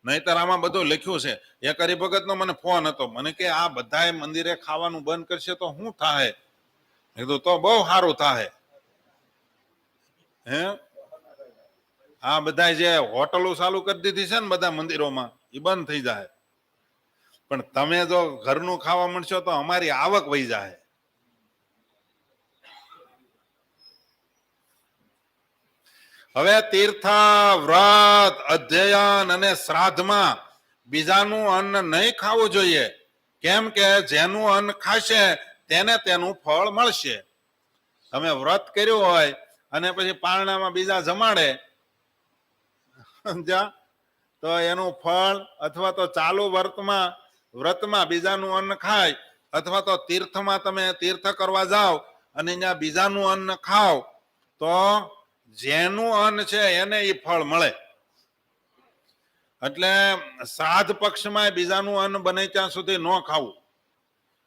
નહીતર આમાં બધું લખ્યું છે. એક હરિભગત નો મને ફોન હતો, મને કે આ બધા મંદિરે ખાવાનું બંધ કરશે તો શું થાય? કીધું તો બહુ સારું થાય. હે, આ બધા જે હોટલો ચાલુ કરી દીધી છે ને બધા મંદિરોમાં, એ બંધ થઈ જાય. પણ તમે જો ઘરનું ખાવા મળશો તો અમારી આવક વહી જાય. હવે તીર્થ, વ્રત, અધ્યયન અને શ્રાદ્ધમાં બીજાનું અન્ન નહીં ખાવું જોઈએ. કેમ કે જેનું અન્ન ખાશે તેને તેનું ફળ મળશે. તમે વ્રત કર્યું હોય અને પછી પારણામાં બીજા જમાડે તો એનું ફળ, અથવા તો ચાલુ વ્રતમાં બીજાનું અન્ન ખાય, અથવા તો તીર્થમાં તમે તીર્થ કરવા જાઓ અને ત્યાં બીજાનું અન્ન ખાઓ તો જેનું અન્ન છે એને એ ફળ મળે. એટલે શ્રાદ્ધ પક્ષમાં બીજાનું અન્ન બને ત્યાં સુધી ન ખાવું.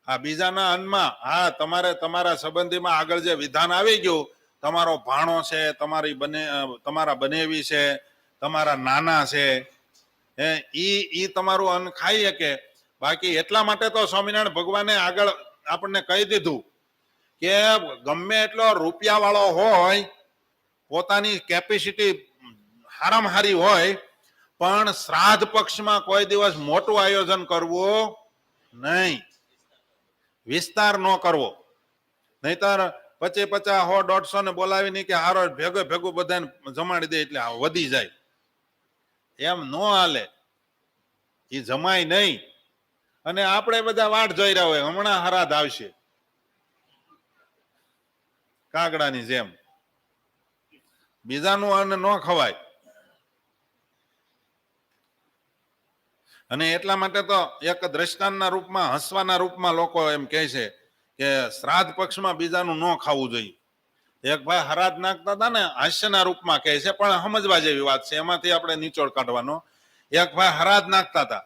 આ બીજાના અન્નમાં, હા, તમારે તમારા સંબંધીમાં આગળ જે વિધાન આવી ગયું, તમારો ભાણો છે, તમારા બનેવી છે, તમારા નાના છે, ઈ તમારું અન્ન ખાઈ શકે. બાકી એટલા માટે તો સ્વામિનારાયણ ભગવાને આગળ આપણને કહી દીધું કે ગમે એટલો રૂપિયા વાળો હોય, પોતાની કેપેસિટી હારામાં હારી હોય, પણ શ્રાદ્ધ પક્ષમાં કોઈ દિવસ મોટું આયોજન કરવું નહીં, વિસ્તાર ન કરવો. નહીતર 50, 50, 100, 150 ને બોલાવીને કે હારો ભેગું બધાને જમાડી દે એટલે વધી જાય. એમ ન હાલે, એ જમાય નહીં. અને આપણે બધા વાટ જોઈ રહ્યા હોય, હમણાં હરાદ આવશે કાગડાની જેમ. બીજાનું અન્ન ન ખવાય. અને એટલા માટે તો એક દ્રષ્ટાંતના રૂપમાં, હસવાના રૂપમાં લોકો એમ કહે છે કે શ્રાદ્ધ પક્ષમાં બીજાનું ન ખાવું જોઈએ. એક ભાઈ હરાજ નાખતા હતા ને, હાસ્યના રૂપમાં કહે છે, પણ સમજવા જેવી વાત છે, એમાંથી આપણે નિચોડ કાઢવાનો. એક ભાઈ હરાજ નાખતા હતા,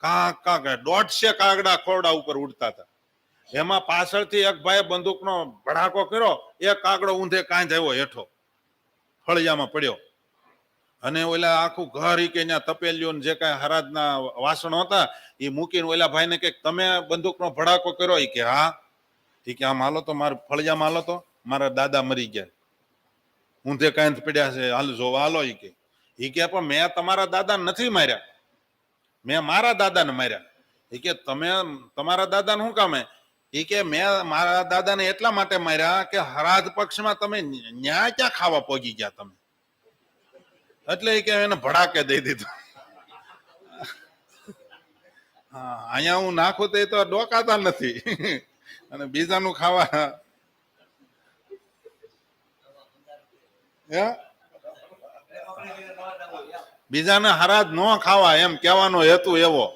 કાંક 150 કાગડા ખોરડા ઉપર ઉડતા હતા. એમાં પાછળથી એક ભાઈ બંદૂકનો ભડાકો કર્યો, એક કાગડો ઊંધે કાંઈ આવ્યો હેઠો, ફળિયામાં પડ્યો. અને ઓલા આખું ઘર કે ત્યાં તપેલીઓ જે કાંઈ હરાજના વાસણો હતા એ મૂકીને ઓલા ભાઈને કે તમે બંદૂકનો ભડાકો કર્યો? એ કે હા. એ કે આમ હાલો તો, મારા ફળિયામાં હાલો તો, મારા દાદા મરી ગયા, ઊંધે કાંઈ પડ્યા છે, હાલ જોવા હાલો. એ કે પણ મેં તમારા દાદાને નથી માર્યા, મેં મારા દાદાને માર્યા. એ કે તમે તમારા દાદાને શું કામે? એ કે મેં મારા દાદાને એટલા માટે માર્યા કે હરાજ પક્ષમાં તમે ન્યાય ક્યાં ખાવા પોગી ગયા તમે, એટલે કે એને ભડાકે દઈ દીધું. હા, અહીંયા હું નાખું તો ડોકાતા નથી. અને બીજાનું ખાવા, બીજાને હરાજ ન ખાવા એમ કહેવાનો હેતુ એવો.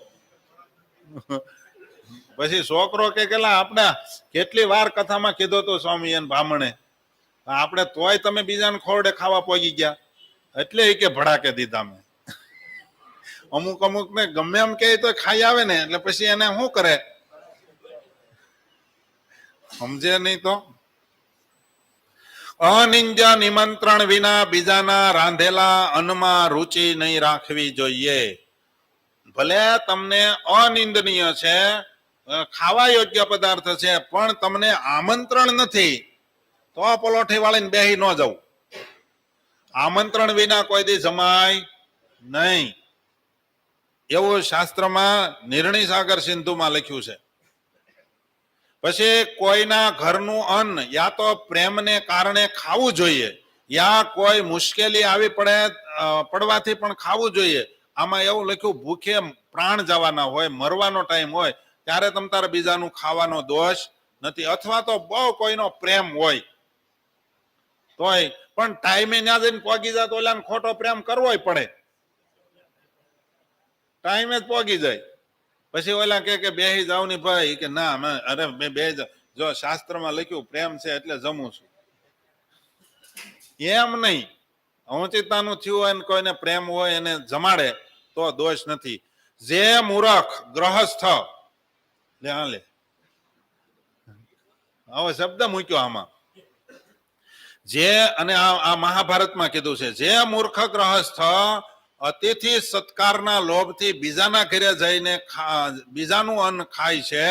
પછી છોકરો કે કેટલા આપણે કેટલી વાર કથામાં કીધો તો સ્વામી એને બ્રાહ્મણે આપણે તોય તમે બીજાને ખોરડે ખાવા પોગી ગયા એટલે એ કે ભડાકે દીધા મેં. અમુક અમુક ને ગમે એમ કે તો ખાઈ આવે ને એટલે પછી એને શું કરે સમજે નહીં તો. અનિંદ્ય નિમંત્રણ વિના બીજાના રાંધેલા અન્નમાં રુચિ નહીં રાખવી જોઈએ. ભલે તમને અનિંદનીય છે, ખાવા યોગ્ય પદાર્થ છે, પણ તમને આમંત્રણ નથી તો પલોઠી વાળીને બેહી ન જવું. આમંત્રણ વિના કોઈ દી જમાય નહીં એવું શાસ્ત્રમાં નિર્ણય સાગર સિંધુમાં લખ્યું છે. પછી કોઈના ઘરનું અન્ન યા તો પ્રેમને કારણે ખાવું જોઈએ યા કોઈ મુશ્કેલી આવી પડવાથી પણ ખાવું જોઈએ. આમાં એવું લખ્યું ભૂખે પ્રાણ જવાના હોય, મરવાનો ટાઈમ હોય ત્યારે તમ તારે બીજાનું ખાવાનો દોષ નથી. અથવા તો બહુ કોઈનો પ્રેમ હોય તોય પણ ટાઈમે ના જઈને પોગી જાય તો ઓલાને ખોટો પ્રેમ કરવો પડે. ટાઈમે જ પોગી જાય પછી ઓલા કે બેહી જાવ ની ભાઈ કે ના અરે મેં બે જો શાસ્ત્રમાં લખ્યું પ્રેમ છે એટલે જમું છું. એમ નહીં, અવચિતાનું થયું હોય ને કોઈને પ્રેમ હોય એને જમાડે તો દોષ નથી. જે મૂર્ખ ગ્રહસ્થ લે હાલે આવો શબ્દ મૂક્યો આમાં જે અને આ મહાભારતમાં કીધું છે જે મૂર્ખ ગ્રહસ્થ અતિથિ સત્કારના લોભથી બીજાના ઘરે જઈને બીજાનું અન્ન ખાય છે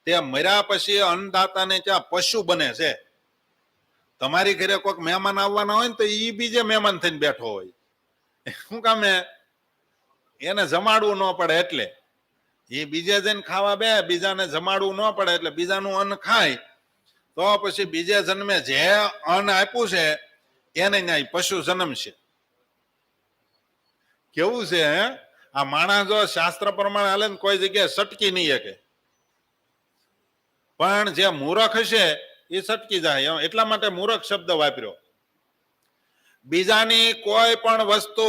તે મર્યા પછી અન્નદાતાને ત્યાં પશુ બને છે. તમારી ઘરે કોઈક મહેમાન આવવાના હોય ને તો એ બીજે મહેમાન થઈને બેઠો હોય. શું કામે? એને જમાડવું ન પડે એટલે. એ બીજે જઈને ખાવા બે બીજાને જમાડવું ન પડે એટલે બીજાનું અન્ન ખાય તો પછી બીજે જન્મે જે અન્ન આપ્યું છે એને ન્યાય પશુ જન્મશે. કેવું છે હે? આ માણસ જો શાસ્ત્ર પ્રમાણે હાલે ને કોઈ જગ્યાએ સટકી નહીં શકે, પણ જે મૂર્ખ હશે એ સટકી જાય. એટલા માટે મૂર્ખ શબ્દ વાપર્યો. બીજાની કોઈ પણ વસ્તુ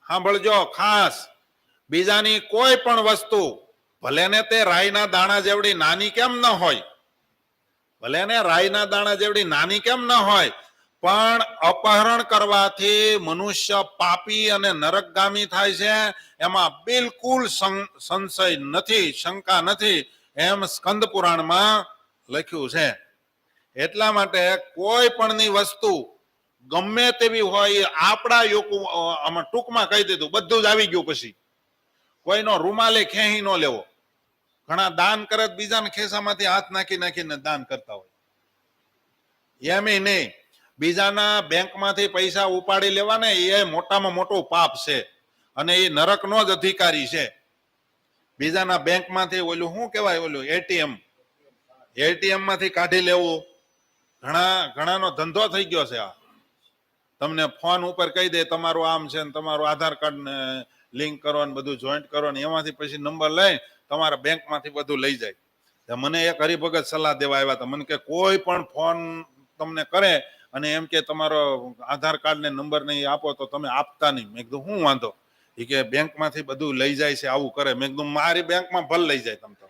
સાંભળજો ખાસ, બીજાની કોઈ પણ વસ્તુ ભલે ને તે રાઈના દાણા જેવડી નાની કેમ ન હોય, ભલે ને રાઈના દાણા જેવડી નાની કેમ ન હોય, પણ અપહરણ કરવાથી મનુષ્ય પાપી અને નરકગામી થાય છે એમાં બિલકુલ સંશય નથી, શંકા નથી, એમ સ્કંદ પુરાણમાં લખ્યું છે. એટલા માટે કોઈ પણની વસ્તુ ગમે તેવી હોય આપણા આમાં ટૂંકમાં કહી દીધું બધું જ આવી ગયું. પછી કોઈનો રૂમાલે ખેહી ન લેવો. ઘણા દાન કરે બીજાના ખિસ્સામાંથી હાથ નાખીને દાન કરતા હોય. એમ નહીં, બીજાના બેંકમાંથી પૈસા ઉપાડી લેવાને એ મોટામાં મોટું પાપ છે અને એ નરકનો જ અધિકારી છે. બીજાના બેંકમાંથી ઓલું શું કહેવાય, ઓલું એટીએમ માંથી કાઢી લેવું ઘણાનો ધંધો થઈ ગયો છે. આ તમને ફોન ઉપર કહી દે તમારું આમ છે ને તમારું આધાર કાર્ડ ને લિંક કરો ને બધું જોઈન્ટ કરો ને એમાંથી પછી નંબર લઈ તમારા બેંકમાંથી બધું લઈ જાય. મને એક હરિભગત સલાહ દેવા આવ્યા હતા. મને કે કોઈ પણ ફોન તમને કરે અને એમ કે તમારો આધાર કાર્ડ ને નંબર નહીં આપો તો તમે આપતા નહીં. મેં કીધું શું વાંધો? એ કે બેંકમાંથી બધું લઈ જાય છે આવું કરે. મેં કીધું મારી બેંકમાં ભલ લઈ જાય તમ તો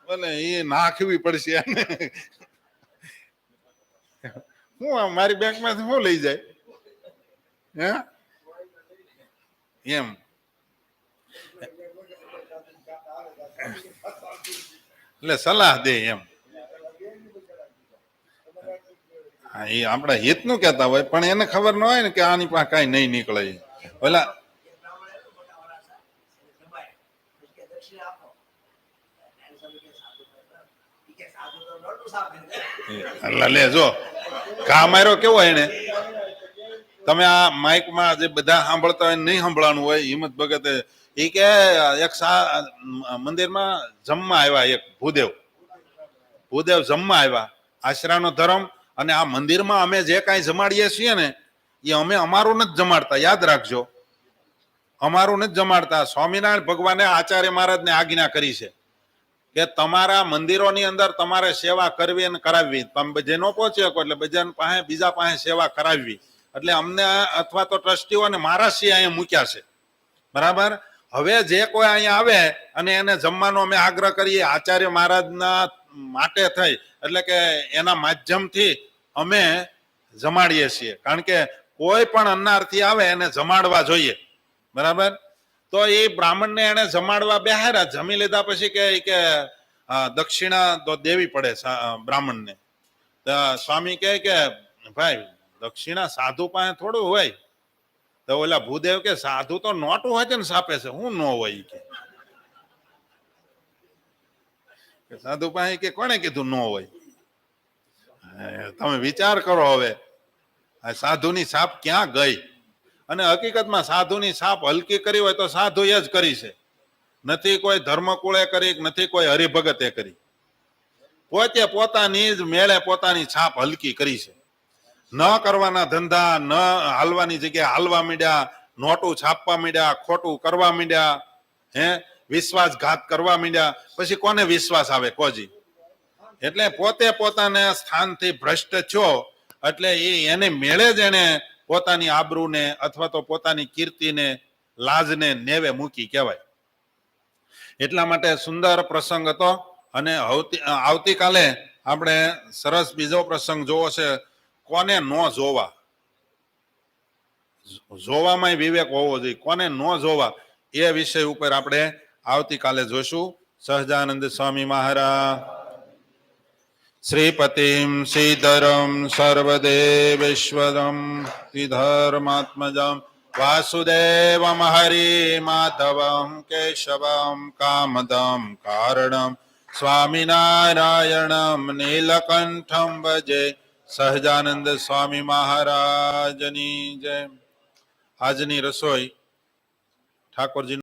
ભલે એ નાખવી પડશે. હું મારી બેંકમાંથી શું લઈ જાય હે એમ. એટલે સલાહ દે એમ. હા, એ આપણા હિત નું કેતા હોય પણ એને ખબર ન હોય ને કે આની પાસે કઈ નહીં નીકળે. ઓલા લે જો ઘા માર્યો કેવો એને. તમે આ માઇકમાં જે બધા સાંભળતા હોય નહીં સાંભળવાનું હોય. હિંમત ભગતે એ કે એક મંદિરમાં જમવા આવ્યા, એક ભૂદેવ જમવા આવ્યા. આશરાનો ધર્મ અને આ મંદિરમાં અમે જે કાંઈ જમાડીએ છીએ ને એ અમે અમારું નથી જમાડતા, યાદ રાખજો, અમારું નથી જમાડતા. સ્વામિનારાયણ ભગવાને આચાર્ય મહારાજને આજ્ઞા કરી છે કે તમારા મંદિરોની અંદર તમારે સેવા કરવી અને કરાવવી. તમે જે ન પહોંચી શકો એટલે બીજા પાસે સેવા કરાવવી. એટલે અમને અથવા તો ટ્રસ્ટીઓને મારા સિંહ અહીંયા મૂક્યા છે, બરાબર. હવે જે કોઈ અહીંયા આવે અને એને જમવાનો અમે આગ્રહ કરીએ આચાર્ય મહારાજના માટે થઈ, એટલે કે એના માધ્યમથી અમે જમાડીએ છીએ, કારણ કે કોઈ પણ અન્નાર્થી આવે એને જમાડવા જોઈએ, બરાબર. તો એ બ્રાહ્મણને એને જમાડવા બેહાર્યા, જમી લીધા પછી કે દક્ષિણા તો દેવી પડે બ્રાહ્મણને. સ્વામી કહે કે ભાઈ દક્ષિણા સાધુ પાસે થોડું હોય. તો ઓલા ભૂદેવ કે સાધુ તો નોટું હોય છે ને સાપે છે, હું ન હોય કે સાધુ પાસે કે કોને કીધું ન હોય? તમે વિચાર કરો હવે, આ સાધુની છાપ ક્યાં ગઈ? અને હકીકતમાં સાધુની છાપ હલકી કરી હોય તો સાધુ એ જ કરી છે, નથી કોઈ ધર્મકુળે કરી, નથી કોઈ હરિભગતે કરી. પોતે પોતાની જ મેળે પોતાની છાપ હલકી કરી છે. ન કરવાના ધંધા ન હાલવાની જગ્યાએ હાલવા માંડ્યા, નોટું છાપવા માંડ્યા, ખોટું કરવા માંડ્યા, વિશ્વાસઘાત કરવા માંડ્યા, પછી કોને વિશ્વાસ આવે કોજી? એટલે પોતે પોતાના સ્થાનથી ભ્રષ્ટ છો એટલે એને મેળે જ એને પોતાની આબરૂને અથવા તો પોતાની કીર્તિને લાજને નેવે મૂકી કહેવાય. એટલા માટે સુંદર પ્રસંગ હતો. અને આવતીકાલે આપણે સરસ બીજો પ્રસંગ જોવો છે, કોને ન જોવા. જોવામાં વિવેક હોવો જોઈએ, કોને ન જોવા એ વિષય ઉપર આપણે આવતીકાલે જોઈશું. સહજાનંદ સ્વામી મહારાજ શ્રીપતિમ શ્રીધરમ સર્વદેવેશ્વરમ ધર્માત્મજમ વાસુદેવમ હરિ માધવમ કેશવમ કામદમ કારણમ સ્વામિનારાયણમ નીલકંઠમ ભજે. સહજાનંદ સ્વામી મહારાજની જય. આજની રસોઈ ઠાકોરજી